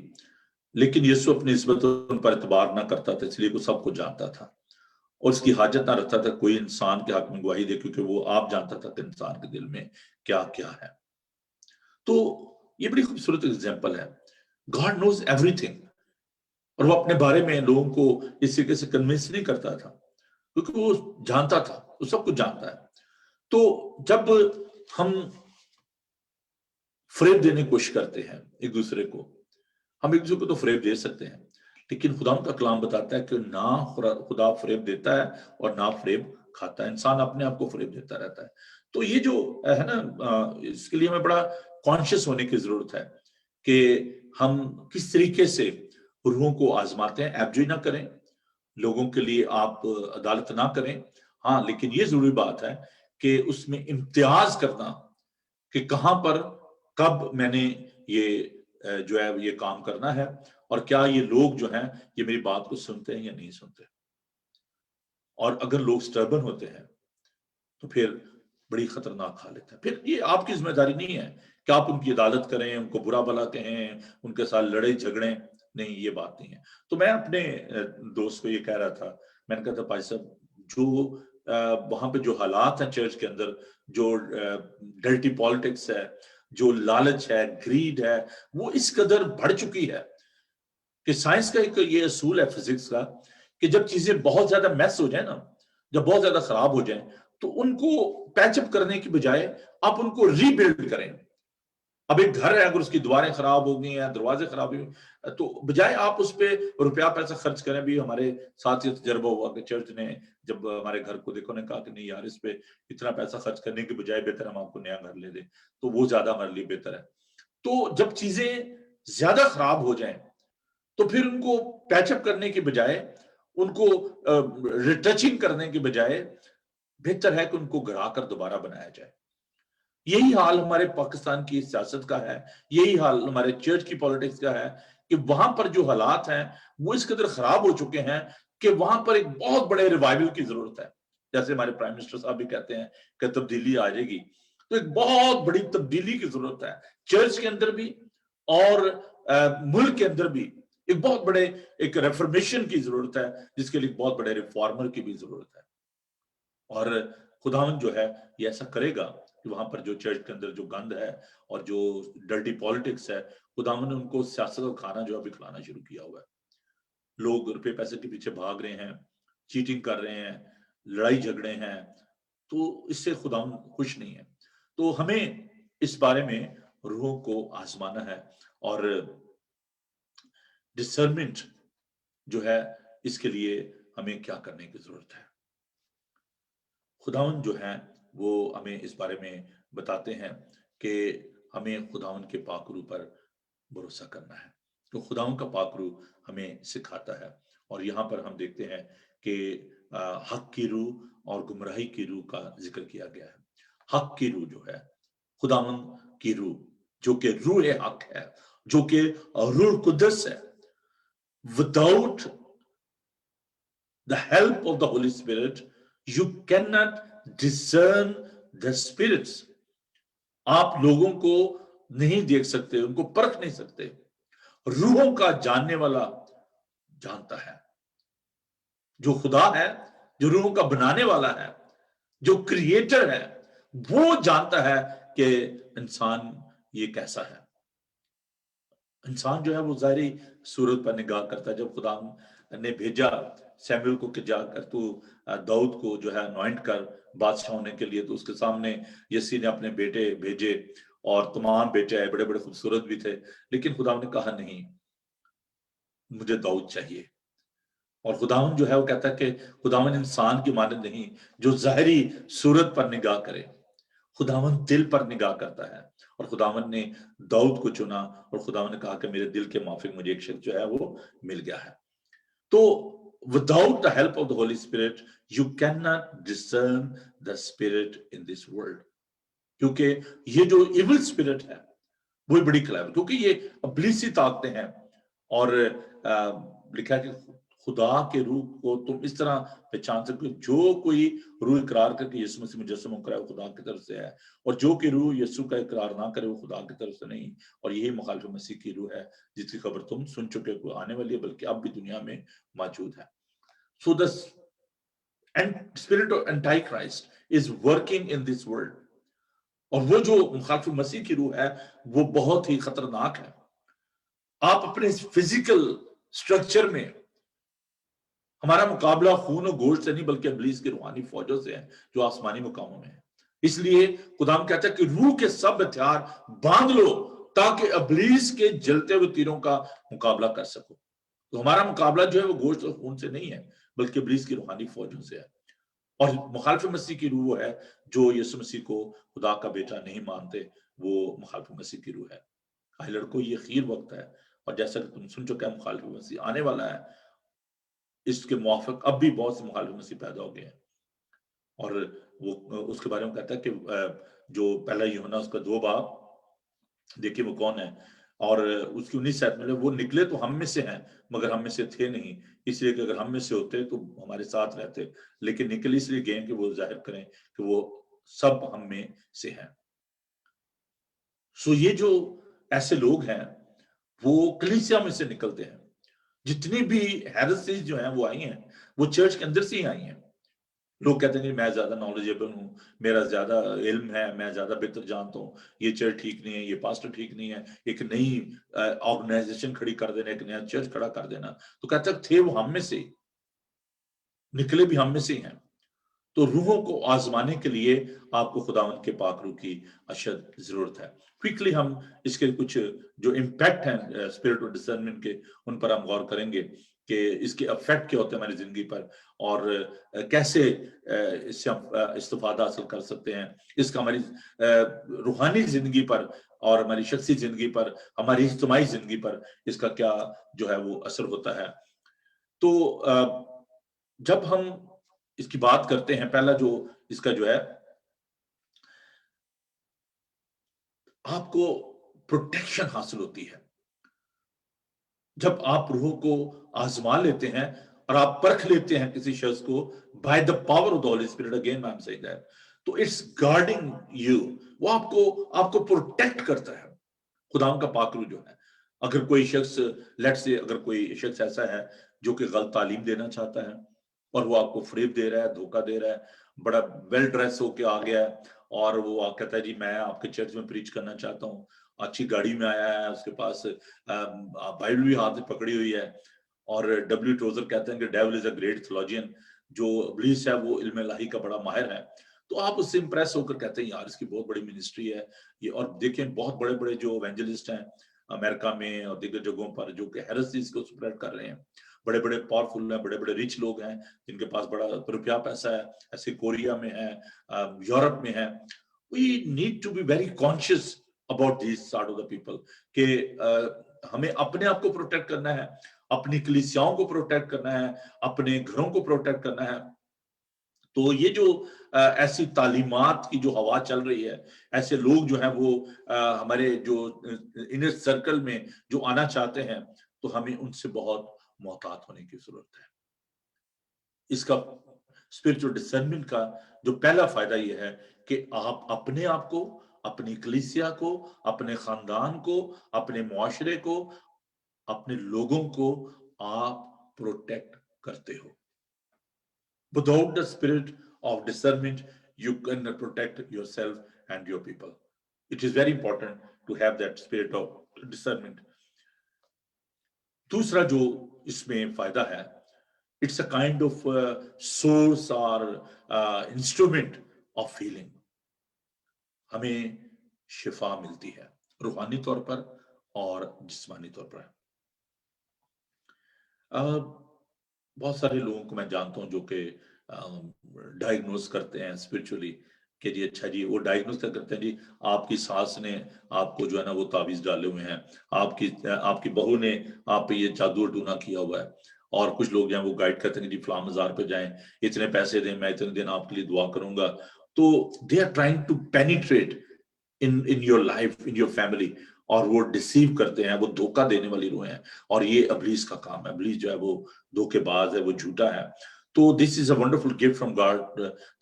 लेकिन यीशु अपनी निस्बत उन पर एतबार ना करता था, इसलिए वो सबको जानता था और उसकी हाजत ना रखता था कोई इंसान के हक में गवाही दे, क्योंकि वो आप जानता था कि इंसान के दिल में क्या क्या है। तो ये बड़ी खूबसूरत एग्जाम्पल है। गॉड नोज एवरीथिंग, और वो अपने बारे में लोगों को इस तरीके से कन्विंस नहीं करता था, क्योंकि वो जानता था, वो सब कुछ जानता है। तो जब हम फरेब देने की कोशिश करते हैं एक दूसरे को, हम एक दूसरे को तो फरेब दे सकते हैं, लेकिन खुदा का कलाम बताता है कि ना खुदा फरेब देता है और ना फरेब खाता है। इंसान अपने आप को फरेब देता रहता है। तो ये जो है ना, इसके लिए हमें बड़ा कॉन्शियस होने की जरूरत है कि हम किस तरीके से रूहों को आजमाते हैं। एब्जॉय ना करें, लोगों के लिए आप अदालत ना करें, हाँ, लेकिन ये जरूरी बात है कि उसमें इम्तियाज करना कि कहां पर कब मैंने ये जो है ये काम करना है, और क्या ये लोग जो हैं ये मेरी बात को सुनते हैं या नहीं सुनते। और अगर लोग स्टर्बन होते हैं तो फिर बड़ी खतरनाक हालत है। फिर ये आपकी जिम्मेदारी नहीं है कि आप उनकी अदालत करें, उनको बुरा भला कहें, उनके साथ लड़े झगड़े, नहीं, ये बात नहीं है। तो मैं अपने दोस्त को ये कह रहा था, मैंने कहा था भाई साहब, जो वहां पे जो हालात हैं चर्च के अंदर, जो डर्टी पॉलिटिक्स है, जो लालच है, ग्रीड है, वो इस कदर बढ़ चुकी है कि साइंस का एक ये असूल है फिजिक्स का कि जब चीजें बहुत ज्यादा मैस हो जाए ना, जब बहुत ज्यादा खराब हो जाए, तो उनको पैचअप करने की बजाय आप उनको रीबिल्ड करें। अब एक घर है, अगर उसकी दीवारें खराब हो गई हैं, दरवाजे खराब हुए, तो बजाय आप उस पे रुपया पैसा खर्च करें। भी हमारे साथ ये तजर्बा हुआ कि चर्च ने जब हमारे घर को देखो ने कहा कि नहीं यार, इस पे इतना पैसा खर्च करने के बजाय बेहतर हम आपको नया घर ले दें, तो वो ज्यादा हमारे लिए बेहतर है। तो जब चीजें ज्यादा खराब हो जाएं, तो फिर उनको पैचअप करने के बजाय, उनको रिटचिंग करने के बजाय बेहतर है कि उनको गिरा कर दोबारा बनाया जाए। यही हाल हमारे पाकिस्तान की सियासत का है, यही हाल हमारे चर्च की पॉलिटिक्स का है कि वहां पर जो हालात हैं वो इस कदर खराब हो चुके हैं कि वहां पर एक बहुत बड़े रिवाइवल की जरूरत है। जैसे हमारे प्राइम मिनिस्टर साहब भी कहते हैं कि तब्दीली आ जाएगी, तो एक बहुत बड़ी तब्दीली की जरूरत है चर्च के अंदर भी और मुल्क के अंदर भी। एक बहुत बड़े एक रेफॉर्मेशन की जरूरत है, जिसके लिए बहुत बड़े रिफॉर्मर की भी जरूरत है। और खुदावंद जो है ये ऐसा करेगा कि वहां पर जो चर्च के अंदर जो गंद है और जो डर्टी पॉलिटिक्स है, खुदावंद ने उनको सियासत का खाना जो अभी खिलाना शुरू किया हुआ है। लोग रुपए पैसे के पीछे भाग रहे हैं, चीटिंग कर रहे हैं, लड़ाई झगड़े हैं, तो इससे खुदावंद खुश नहीं है। तो हमें इस बारे में रूहों को आजमाना है, और डिसर्नमेंट जो है इसके लिए हमें क्या करने की जरूरत है। खुदावंद जो है वो हमें इस बारे में बताते हैं कि हमें खुदावंद के पाकरू पर भरोसा करना है। तो खुदावंद का पाकरू हमें सिखाता है, और यहाँ पर हम देखते हैं कि हक की रूह और गुमराही की रूह का जिक्र किया गया है। हक की रूह जो है, खुदावंद की रूह, जो कि रूह हक है, जो कि रूह कुदस है। Without the help of the Holy Spirit, you cannot discern the spirits. आप लोगों को नहीं देख सकते, उनको परख नहीं सकते। रूहों का जानने वाला जानता है। जो खुदा है, जो रूहों का बनाने वाला है, जो क्रिएटर है, वो जानता है कि इंसान ये कैसा है। इंसान जो है वो ज़ाहिरी सूरत पर निगाह करता है। जब खुदा ने भेजा सैमुएल को कि जाकर तू दाऊद को जो है अनॉइंट कर बादशाह होने के लिए, तो उसके सामने यसी ने अपने बेटे भेजे और तमाम बेटे आए, बड़े बड़े खूबसूरत भी थे, लेकिन खुदा ने कहा नहीं, मुझे दाऊद चाहिए। और खुदावन जो है वो कहता है कि खुदावन इंसान की मानद नहीं जो ज़ाहिरी सूरत पर निगाह करे, खुदावन दिल पर निगाह करता है। और खुदावन ने दाऊद को चुना और खुदावन ने कहा कि मेरे दिल के माफिक मुझे एक शख्स जो है वो मिल गया है। तो without the help of the Holi spirit you can not discern the spirit in this world, क्योंकि ये जो इविल स्पिरिट है वो बड़ी क्लेवर, क्योंकि ये इब्लीसी ताकतें हैं। और लिखा है कि खुदा के रूह को तुम इस तरह पहचान सकते हो, जो कोई रूह इकरार करके यीशु मसीह मुजस्सम करे वो खुदा की तरफ से है, और जो कि रूह यीशु का इकरार ना करे वो खुदा की तरफ से नहीं। और यही मुखालिफ मसीह की रूह है जिसकी खबर तुम सुन चुके हो, आने वाली है, बल्कि अब भी दुनिया में मौजूद है। So the spirit of anti Christ is working in this world. और वो जो मुखालिफ मसीह की रूह है वो बहुत ही खतरनाक है। आप अपने फिजिकल स्ट्रक्चर में, हमारा मुकाबला खून और गोश्त से नहीं बल्कि इब्लीस की रूहानी फौजों से है जो आसमानी मुकामों में है। इसलिए खुदाम कहता है कि रूह के सब हथियार बांध लो ताकि इब्लीस के जलते हुए तीरों का मुकाबला कर सको। तो हमारा मुकाबला जो है वो गोश्त और खून से नहीं है बल्कि इब्लीस की रूहानी फौजों से है। और मुखालिफ मसीह की रूह है जो यीशु मसीह को खुदा का बेटा नहीं मानते, वो मुखालिफ मसीह की रूह है। आई लड़कों, ये खीर वक्त है, और जैसा कि तुम सुन चुके हैं मुखालिफ मसीह आने वाला है। इसके मुआफिक अब भी बहुत से मुखालिफ मसीह पैदा हो गए हैं। और वो उसके बारे में कहता है कि जो पहला यूहन्ना उसका 2 बाब, देखिए वो कौन है, और उसकी 19 आयत में वो निकले तो हम में से हैं मगर हम में से थे नहीं, इसलिए कि अगर हम में से होते तो हमारे साथ रहते, लेकिन निकल इसलिए गए कि वो जाहिर करें कि वो सब हम में से हैं। सो ये जो ऐसे लोग हैं वो कलीसिया में से निकलते हैं। जितनी भी हेरेसीज जो हैं वो आई हैं, वो चर्च के अंदर से ही आई हैं। लोग कहते हैं मैं ज्यादा नॉलेजेबल हूं, मेरा ज्यादा इल्म है, मैं ज्यादा बेहतर जानता हूं, ये चर्च ठीक नहीं है, ये पास्टर ठीक नहीं है, एक नई ऑर्गेनाइजेशन खड़ी कर देना, एक नया चर्च खड़ा कर देना। तो कहते थे वो हम में से, निकले भी हम में से ही हैं। तो रूहों को आजमाने के लिए आपको खुदावंद के पाक रूह की अशद जरूरत है। क्विकली हम इसके कुछ जो इम्पैक्ट हैं स्पिरिट ऑफ डिसर्नमेंट के, उन पर हम गौर करेंगे कि इसके इफेक्ट क्या होते हैं हमारी जिंदगी पर, और कैसे इससे हम इस्तिफादा हासिल कर सकते हैं। इसका हमारी रूहानी जिंदगी पर और हमारी शख्सी जिंदगी पर, हमारी इज्तिमाई जिंदगी पर इसका क्या जो है वो असर होता है। तो जब हम इसकी बात करते हैं, पहला जो इसका जो है, आपको प्रोटेक्शन हासिल होती है जब आप रूह को आजमा लेते हैं और आप परख लेते हैं किसी शख्स को by the power of the Holi spirit. Again I am saying that, तो इट्स गार्डिंग यू, वो आपको प्रोटेक्ट करता है। खुदाम का पाक रूह जो है, अगर कोई शख्स, लेट से अगर कोई शख्स ऐसा है जो कि गलत तालीम देना चाहता है और वो आपको फरेब दे रहा है, धोखा दे रहा है, बड़ा वेल ड्रेस होके आ गया है और वो कहता है जी मैं आपके चर्च में प्रीच करना चाहता हूँ, अच्छी गाड़ी में आया है, उसके पास बाइबल भी हाथ में पकड़ी हुई है, और डब्ल्यू टोजर कहते हैं कि devil is a great theologian, जो इब्लीस है वो इल्म इलाही का बड़ा माहिर है। तो आप उससे इंप्रेस होकर कहते हैं यार इसकी बहुत बड़ी मिनिस्ट्री है ये, और देखें बहुत बड़े बड़े जो एवेंजलिस्ट हैं अमेरिका में और दीगर जगहों पर जो कि हेरेसीज को स्प्रेड कर रहे हैं, बड़े बड़े पावरफुल हैं, बड़े बड़े रिच लोग हैं जिनके पास बड़ा रुपया पैसा है, ऐसे कोरिया में है, यूरोप में है। We need to be very conscious about this sort of the people कि हमें अपने आप को प्रोटेक्ट करना है, अपनी कलीसियाओं को प्रोटेक्ट करना है, अपने घरों को प्रोटेक्ट करना है, تو یہ جو ایسی تعلیمات کی جو ہوا چل رہی ہے، ایسے لوگ جو ہیں وہ ہمارے جو انر سرکل میں جو آنا چاہتے ہیں، تو ہمیں ان سے بہت محتاط ہونے کی ضرورت ہے. اس کا اسپرچل ڈسرنمنٹ کا جو پہلا فائدہ یہ ہے کہ آپ اپنے آپ کو، اپنی کلیسیا کو، اپنے خاندان کو، اپنے معاشرے کو، اپنے لوگوں کو آپ پروٹیکٹ کرتے ہو. Without the spirit of discernment, you cannot protect yourself and your people. It is very important to have that spirit of discernment. دوسرا جو اس میں فائدہ ہے، it's a kind of source or instrument of healing. ہمیں شفا ملتی ہے روحانی طور پر اور جسمانی طور پر. بہت سارے لوگوں کو میں جانتا ہوں جو کہ ڈائگنوز کرتے ہیں اسپرچولی کہ جی اچھا جی، وہ ڈائگنوز کیا کرتے ہیں جی، آپ کی ساس نے آپ کو جو ہے نا وہ تعویذ ڈالے ہوئے ہیں، آپ کی بہو نے آپ پہ یہ جادو ٹونا کیا ہوا ہے. اور کچھ لوگ جو ہیں وہ گائیڈ کرتے ہیں کہ جی فلاں مزار پہ جائیں، اتنے پیسے دیں، میں اتنے دن آپ کے لیے دعا کروں گا. تو they are trying to penetrate in your life, in your family, اور وہ ڈسیو کرتے ہیں، وہ دھوکہ دینے والی روح ہیں. اور یہ ابلیس کا کام ہے. ابلیس جو ہے وہ دھوکے باز ہے، وہ جھوٹا ہے. تو this is a wonderful gift from God,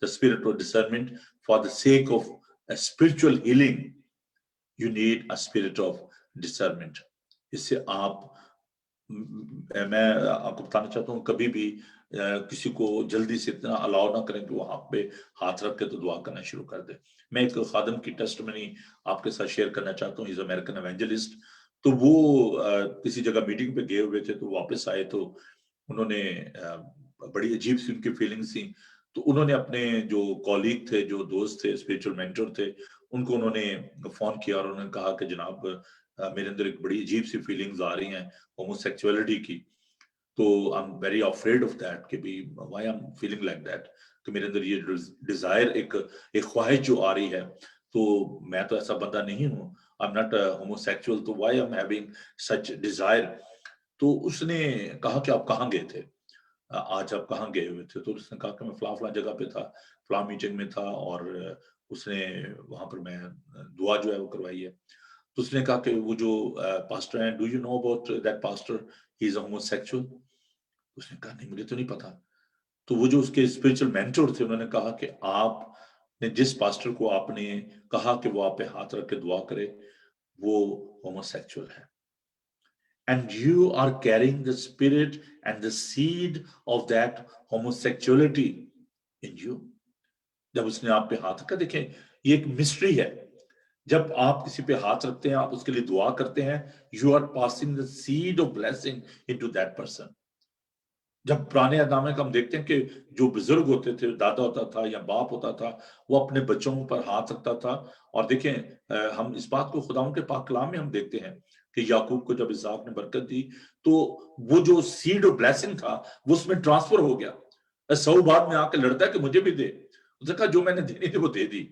the spirit of discernment. For the sake of a spiritual healing, you need a spirit of discernment. اس سے میں آپ کو بتانا چاہتا ہوں، کبھی بھی کسی کو جلدی سے اتنا الاؤ نہ کریں کہ وہ آپ پہ ہاتھ رکھ کے تو دعا کرنا شروع کر دے. میں ایک خادم کی ٹیسٹمنی آپ کے ساتھ شیئر کرنا چاہتا ہوں. از امریکن ایونجلسٹ. تو وہ کسی جگہ میٹنگ پہ گئے ہوئے تھے، تو واپس آئے تو انہوں نے بڑی عجیب سی ان کی فیلنگس تھیں. تو انہوں نے اپنے جو کولیگ تھے، جو دوست تھے، اسپرچل مینٹر تھے، ان کو انہوں نے فون کیا اور انہوں نے کہا کہ جناب میرے اندر ایک بڑی عجیب سی فیلنگز آ رہی ہیں ہومو سیکچولیٹی کی. تو I am very afraid of that کہ بھی why I am feeling like that, کہ میرے اندر یہ ڈیزائر، ایک خواہش جو آ رہی ہے. تو میں تو ایسا بندہ نہیں ہوں، I am not homosexual, تو why I am having such desire. تو اس نے کہا کہ آپ کہاں گئے تھے آج، آپ کہاں گئے ہوئے تھے؟ تو اس نے کہا کہ میں فلاں فلاں جگہ پہ تھا، فلاں میٹنگ میں تھا، اور اس نے وہاں پر میں دعا جو ہے وہ کروائی ہے. تو اس نے کہا کہ وہ جو پاسٹر ہیں، do you know about that pastor, he is a homosexual. اس نے کہا نہیں، مجھے تو نہیں پتا. تو وہ جو اس کے اسپرچل مینٹور تھے، انہوں نے کہا کہ آپ نے جس پاسٹر کو آپ نے کہا کہ وہ آپ پہ ہاتھ رکھ کے دعا کرے، وہ ہومو سیکچوئل ہے. And you are carrying the spirit and the seed of that homosexuality in you. جب اس نے آپ پہ ہاتھ رکھا، دیکھیں یہ ایک مسٹری ہے. جب آپ کسی پہ ہاتھ رکھتے ہیں، آپ اس کے لیے دعا کرتے ہیں، you are passing the seed of blessing into that person. جب پرانے ادامے کا ہم دیکھتے ہیں کہ جو بزرگ ہوتے تھے، دادا ہوتا تھا یا باپ ہوتا تھا، وہ اپنے بچوں پر ہاتھ رکھتا تھا. اور دیکھیں ہم اس بات کو خداوند کے پاک کلام میں ہم دیکھتے ہیں کہ یعقوب کو جب اسحاق نے برکت دی، تو وہ جو سیڈ آف بلیسنگ تھا وہ اس میں ٹرانسفر ہو گیا. سو بعد میں آ کے لڑتا ہے کہ مجھے بھی دے. اس نے کہا جو میں نے دینی تھی وہ دے دی.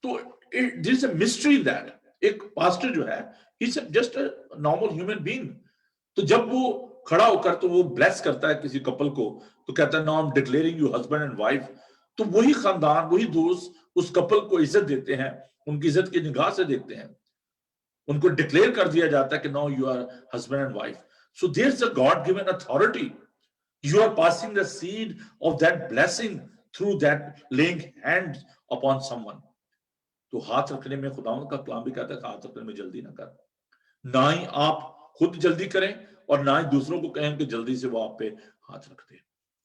تو there is a mystery in that. ایک پاسٹر جو ہے، he is just a normal human being. تو جب وہ کھڑا ہو کر تو وہ بلیس کرتا ہے کسی کپل کو، تو کہتا ہے now I am declaring you husband and wife. تو وہی خاندان، وہی دوست اس کپل کو عزت دیتے ہیں، ان کی عزت کی نگاہ سے دیکھتے ہیں، ان کو ڈکلیئر کر دیا جاتا ہے کہ now you are husband and wife. So there is a God given authority. You are passing the seed of that blessing through that laying hand upon someone. تو ہاتھ رکھنے میں خداوند کا کلام بھی کہتا ہے کہ ہاتھ رکھنے میں جلدی نہ کر. نہ ہی آپ خود جلدی کریں اور نہ ہی دوسروں کو کہیں کہ جلدی سے وہ آپ پہ ہاتھ رکھ دیں.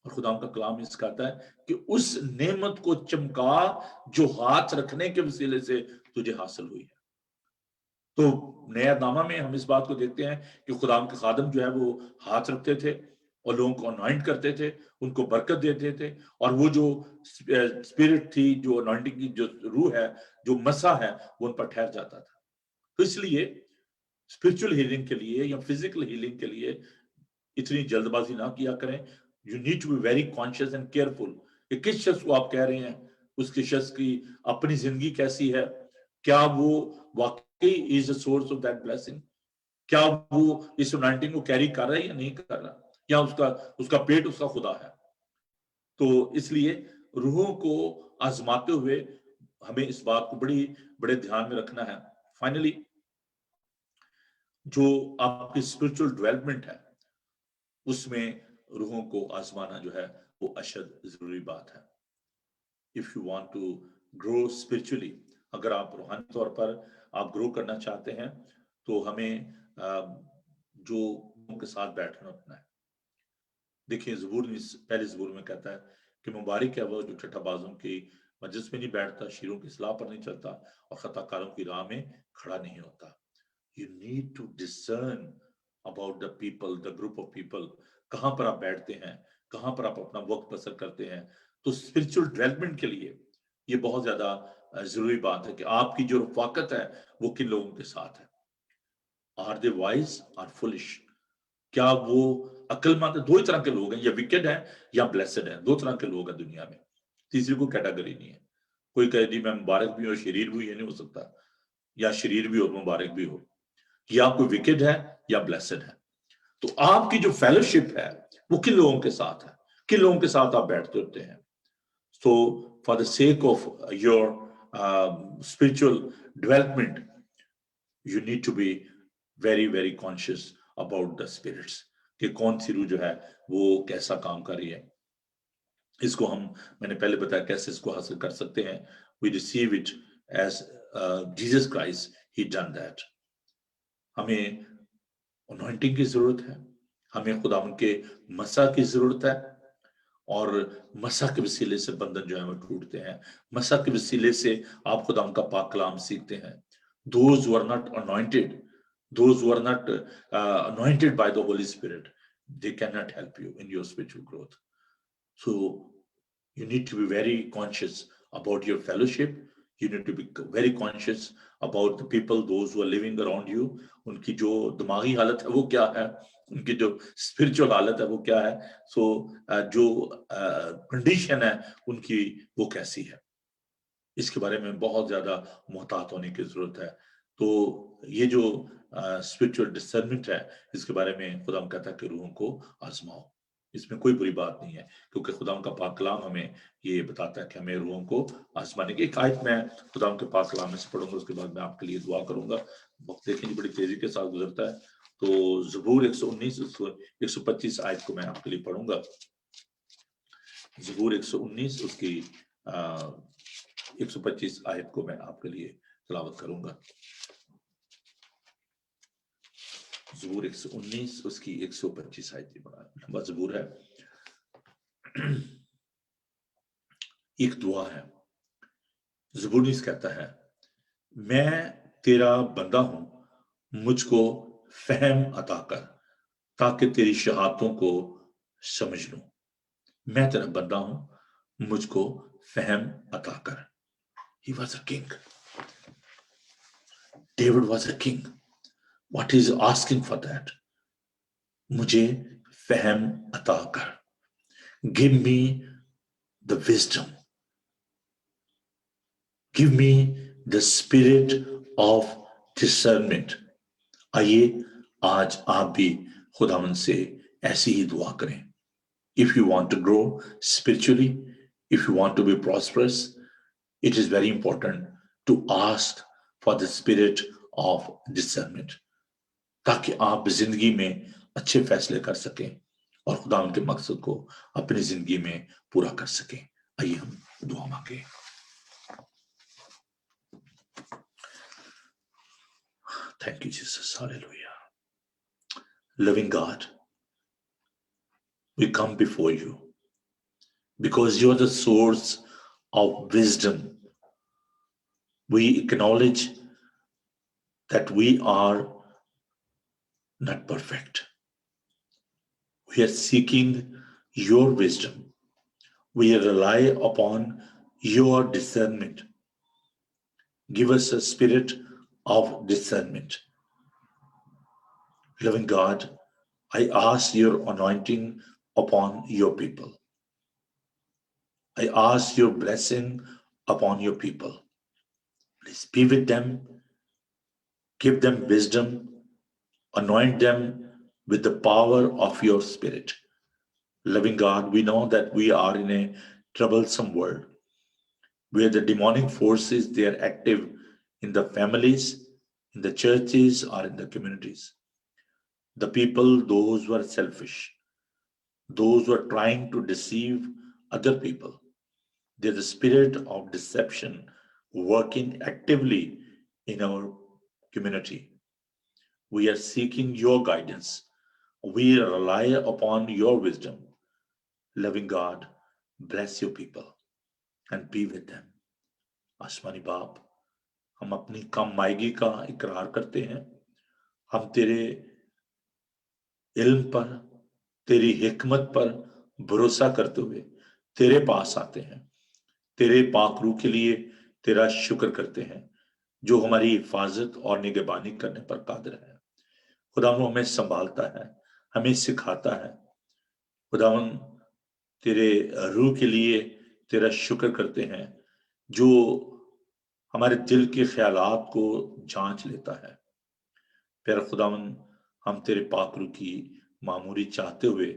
اور خداوند کا کلام اس کہتا ہے کہ اس نعمت کو چمکا جو ہاتھ رکھنے کے وسیلے سے تجھے حاصل ہوئی ہے. تو نیا نامہ میں ہم اس بات کو دیکھتے ہیں کہ خداوند کے خادم جو ہے وہ ہاتھ رکھتے تھے اور لوگوں کو انوائنٹ کرتے تھے، ان کو برکت دیتے تھے، اور وہ جو اسپرٹ تھی، جو انوائنٹنگ کی جو روح ہے، جو مسا ہے، وہ ان پر ٹھہر جاتا تھا. تو اس لیے اسپرچل ہیلنگ کے لیے یا فزیکل ہیلنگ کے لیے اتنی جلد بازی نہ کیا کریں. You need to be very conscious and careful کہ کس شخص کو آپ کہہ رہے ہیں، اس کے شخص کی اپنی زندگی کیسی ہے، کیا وہ واقعی is a source of that blessing, کیا وہ اس انوائنٹنگ کو کیری کر رہا ہے یا نہیں کر رہا، یا اس کا پیٹ اس کا خدا ہے. تو اس لیے रूहों को आजमाते हुए हमें इस बात को बड़े ध्यान में रखना है। फाइनली जो आपकी स्पिरिचुअल डेवलपमेंट है उसमें रूहों को आजमाना जो है वो अशद जरूरी बात है। If you want to grow spiritually, अगर आप रूहानी तौर पर आप ग्रो करना चाहते हैं तो हमें जो के साथ बैठना होता है। देखिए ज़बूर पहले ज़बूर में कहता है कि मुबारक है वो जो ठट्ठाबाजों की मजलिस में नहीं बैठता, शीरों की सलाह पर नहीं चलता और खताकारों की राह में खड़ा नहीं होता। You need to discern about the people, the group of people, कहाँ पर आप बैठते हैं, कहाँ पर आप अपना वक्त बसर करते हैं। तो स्पिरिचुअल डेवलपमेंट के लिए ये बहुत ज्यादा जरूरी बात है कि आपकी जो रफाकत है वो किन लोगों के साथ है। Are they wise or foolish, क्या वो अक्लमंद? दो ही तरह के लोग हैं, या विकेड है या ब्लेसड है, दो तरह के लोग हैं दुनिया में, तीसरी कोई कैटेगरी नहीं है। कोई कहे जी मैं मुबारक भी हूँ शरीर भी, ये नहीं हो सकता, या शरीर भी और मुबारक भी हो, या कोई विकेड है या ब्लेसड है। तो आपकी जो फेलोशिप है वो किन लोगों के साथ है, किन लोगों के साथ आप बैठते होते हैं। So for the sake of your spiritual development you need to be very very conscious about the spirits, कि कौन सी रूह जो है वो कैसा काम कर रही है। इसको मैंने पहले बताया कैसे इसको हासिल कर सकते हैं। We receive it as Jesus Christ he done that. हमें अनॉइंटिंग की जरूरत है, हमें खुदावन के मसा की जरूरत है, और मसा के वसीले से बंधन जो है वो टूटते हैं। मसा के वसीले से आप खुदावन का पाक कलाम सीखते हैं। Those who are not anointed, those who are not anointed by the Holy Spirit, they cannot help you in your spiritual growth. So you need to be very conscious about your fellowship. You need to be very conscious about the people, those who are living around you. उनकी जो दिमागी हालत है वो क्या है, उनकी जो स्पिरिचुअल हालत है वो क्या है। सो जो कंडीशन है उनकी वो कैसी है, इसके बारे में बहुत ज्यादा मोहतात होने की जरूरत है। तो ये जो स्पिरिचुअल डिसर्नमेंट है इसके बारे में खुदा कहता है कि रूहों को आजमाओ। इसमें कोई बुरी बात नहीं है, क्योंकि खुदा का पाक कलाम हमें ये बताता है कि हमें रूहों को आजमाने की। एक आयत मैं खुदा के पाक कलाम में से पढ़ूंगा, उसके बाद मैं आपके लिए दुआ करूंगा। वक्त देखें बड़ी तेजी के साथ गुजरता है। तो ज़बूर 119 125 आयत को मैं आपके लिए पढ़ूंगा। ज़बूर 119 उसकी 125 आयत को मैं आपके लिए तिलावत करूंगा। ज़बूर 119 उसकी 125 आयत, बड़ा लंबा ज़बूर है। एक दुआ है। ज़बूरनीस कहता है, मैं तेरा बंदा हूं, मुझको फहम अता कर ताकि तेरी शहादतों को समझ लूं। मैं तेरा बंदा हूं, मुझको फहम अता कर। He was a king. David was a king. What is asking for that? मुझे फहम अता कर. Give me the wisdom. Give me the spirit of discernment. आइए आज आप भी खुदावंद से ऐसी ही दुआ करें। If you want to grow spiritually, if you want to be prosperous, it is very important to ask for the spirit of discernment, ताकि आप जिंदगी में अच्छे फैसले कर सकें और खुदा उनके मकसद को अपनी जिंदगी में पूरा कर सकें। आइए हम दुआ मांगे। Thank you, Jesus. Hallelujah. Loving God, we come before you because you are the source of wisdom. We acknowledge that we are not perfect. We are seeking your wisdom. We rely upon your discernment. Give us a spirit of discernment. Loving God, I ask your anointing upon your people. I ask your blessing upon your people. Please be with them. Give them wisdom. Anoint them with the power of your spirit. Loving God, we know that we are in a troublesome world where the demonic forces, they are active in the families, in the churches, or in the communities. The people, those who are selfish, those who are trying to deceive other people, there's a spirit of deception working actively in our community. We are seeking your guidance. We rely upon your wisdom. Loving God, bless your people and be with them. आसमानी बाप, हम अपनी कम मायगी का इकरार करते हैं। हम तेरे इल्म पर, तेरी हिकमत पर भरोसा करते हुए तेरे पास आते हैं। तेरे पाक रूह के लिए तेरा शुक्र करते हैं जो हमारी हिफाजत और निगहबानी करने पर कादिर है। खुदावन हमें संभालता है, हमें सिखाता है। खुदावन तेरे रूह के लिए तेरा शुक्र करते हैं जो हमारे दिल के ख्यालात को जांच लेता है। प्यारा खुदावन, हम तेरे पाक रूह की मामूरी चाहते हुए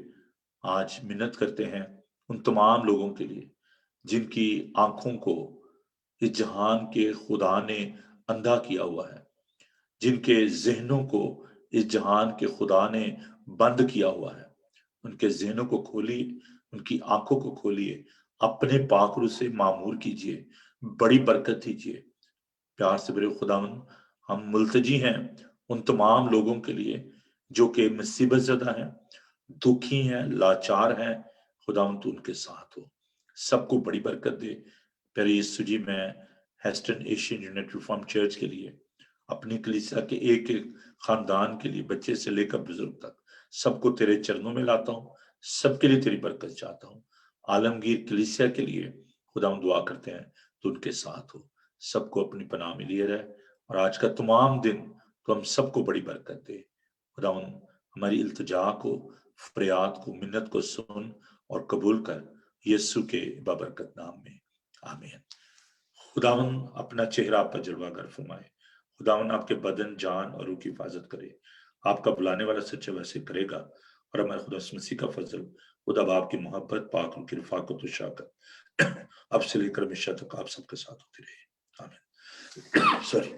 आज मिन्नत करते हैं उन तमाम लोगों के लिए जिनकी आंखों को इस जहान के खुदा ने अंधा किया हुआ है, जिनके जहनों को इस जहान के खुदा ने बंद किया हुआ है। उनके जहनों को खोलिए, उनकी आंखों को खोलिए, अपने पाक रूह से मामूर कीजिए, बड़ी बरकत दीजिए। प्यार से बड़े खुदावन, हम मुल्तजी हैं उन तमाम लोगों के लिए जो कि मुसीबत ज़दा हैं, दुखी हैं, लाचार हैं। खुदावन तू उनके साथ हो, सबको बड़ी बरकत दे। प्यारे यीशु जी, मैं hasten Asian United reform church के लिए, अपनी कलीसिया के एक एक खानदान के लिए, बच्चे से लेकर बुजुर्ग तक, सबको तेरे चरणों में लाता हूँ। सबके लिए तेरी बरकत चाहता हूँ। आलमगीर कलीसिया के लिए खुदा हम दुआ करते हैं तो उनके साथ हो, सबको अपनी पनाह में लिए रहे। और आज का तमाम दिन तो हम सबको बड़ी बरकत दे। खुदा हमारी इल्तिजा को, फरियाद को, मिन्नत को सुन और कबूल कर, यीशु के बाबरकत नाम में, आमीन। खुदावन अपना चेहरा आप पर जलवागर फरमाए। खुदावन आपके बदन, जान और रूह की हिफाजत करे। आपका बुलाने वाला सच्चे वैसे करेगा। और हमारे खुदा मसीह का फजल, खुदा बाप की मोहब्बत, पाक की रफाकत और शाकत अब से लेकर हमेशा तक आप सबके साथ होती रहे, आमीन। सॉरी,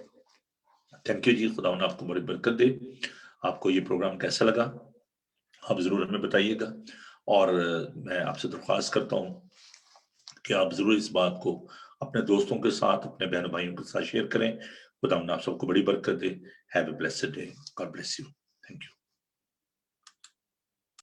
थैंक यू जी। खुदावन आपको बड़ी बरकत दे। आपको ये प्रोग्राम कैसा लगा आप जरूर हमें बताइएगा। और मैं आपसे दरख्वास्त करता हूँ कि आप जरूर इस बात को अपने दोस्तों के साथ, अपने बहन भाइयों के साथ शेयर करें। खुदा आप सबको बड़ी बरकत दे। Have a blessed day. God bless you. Thank you.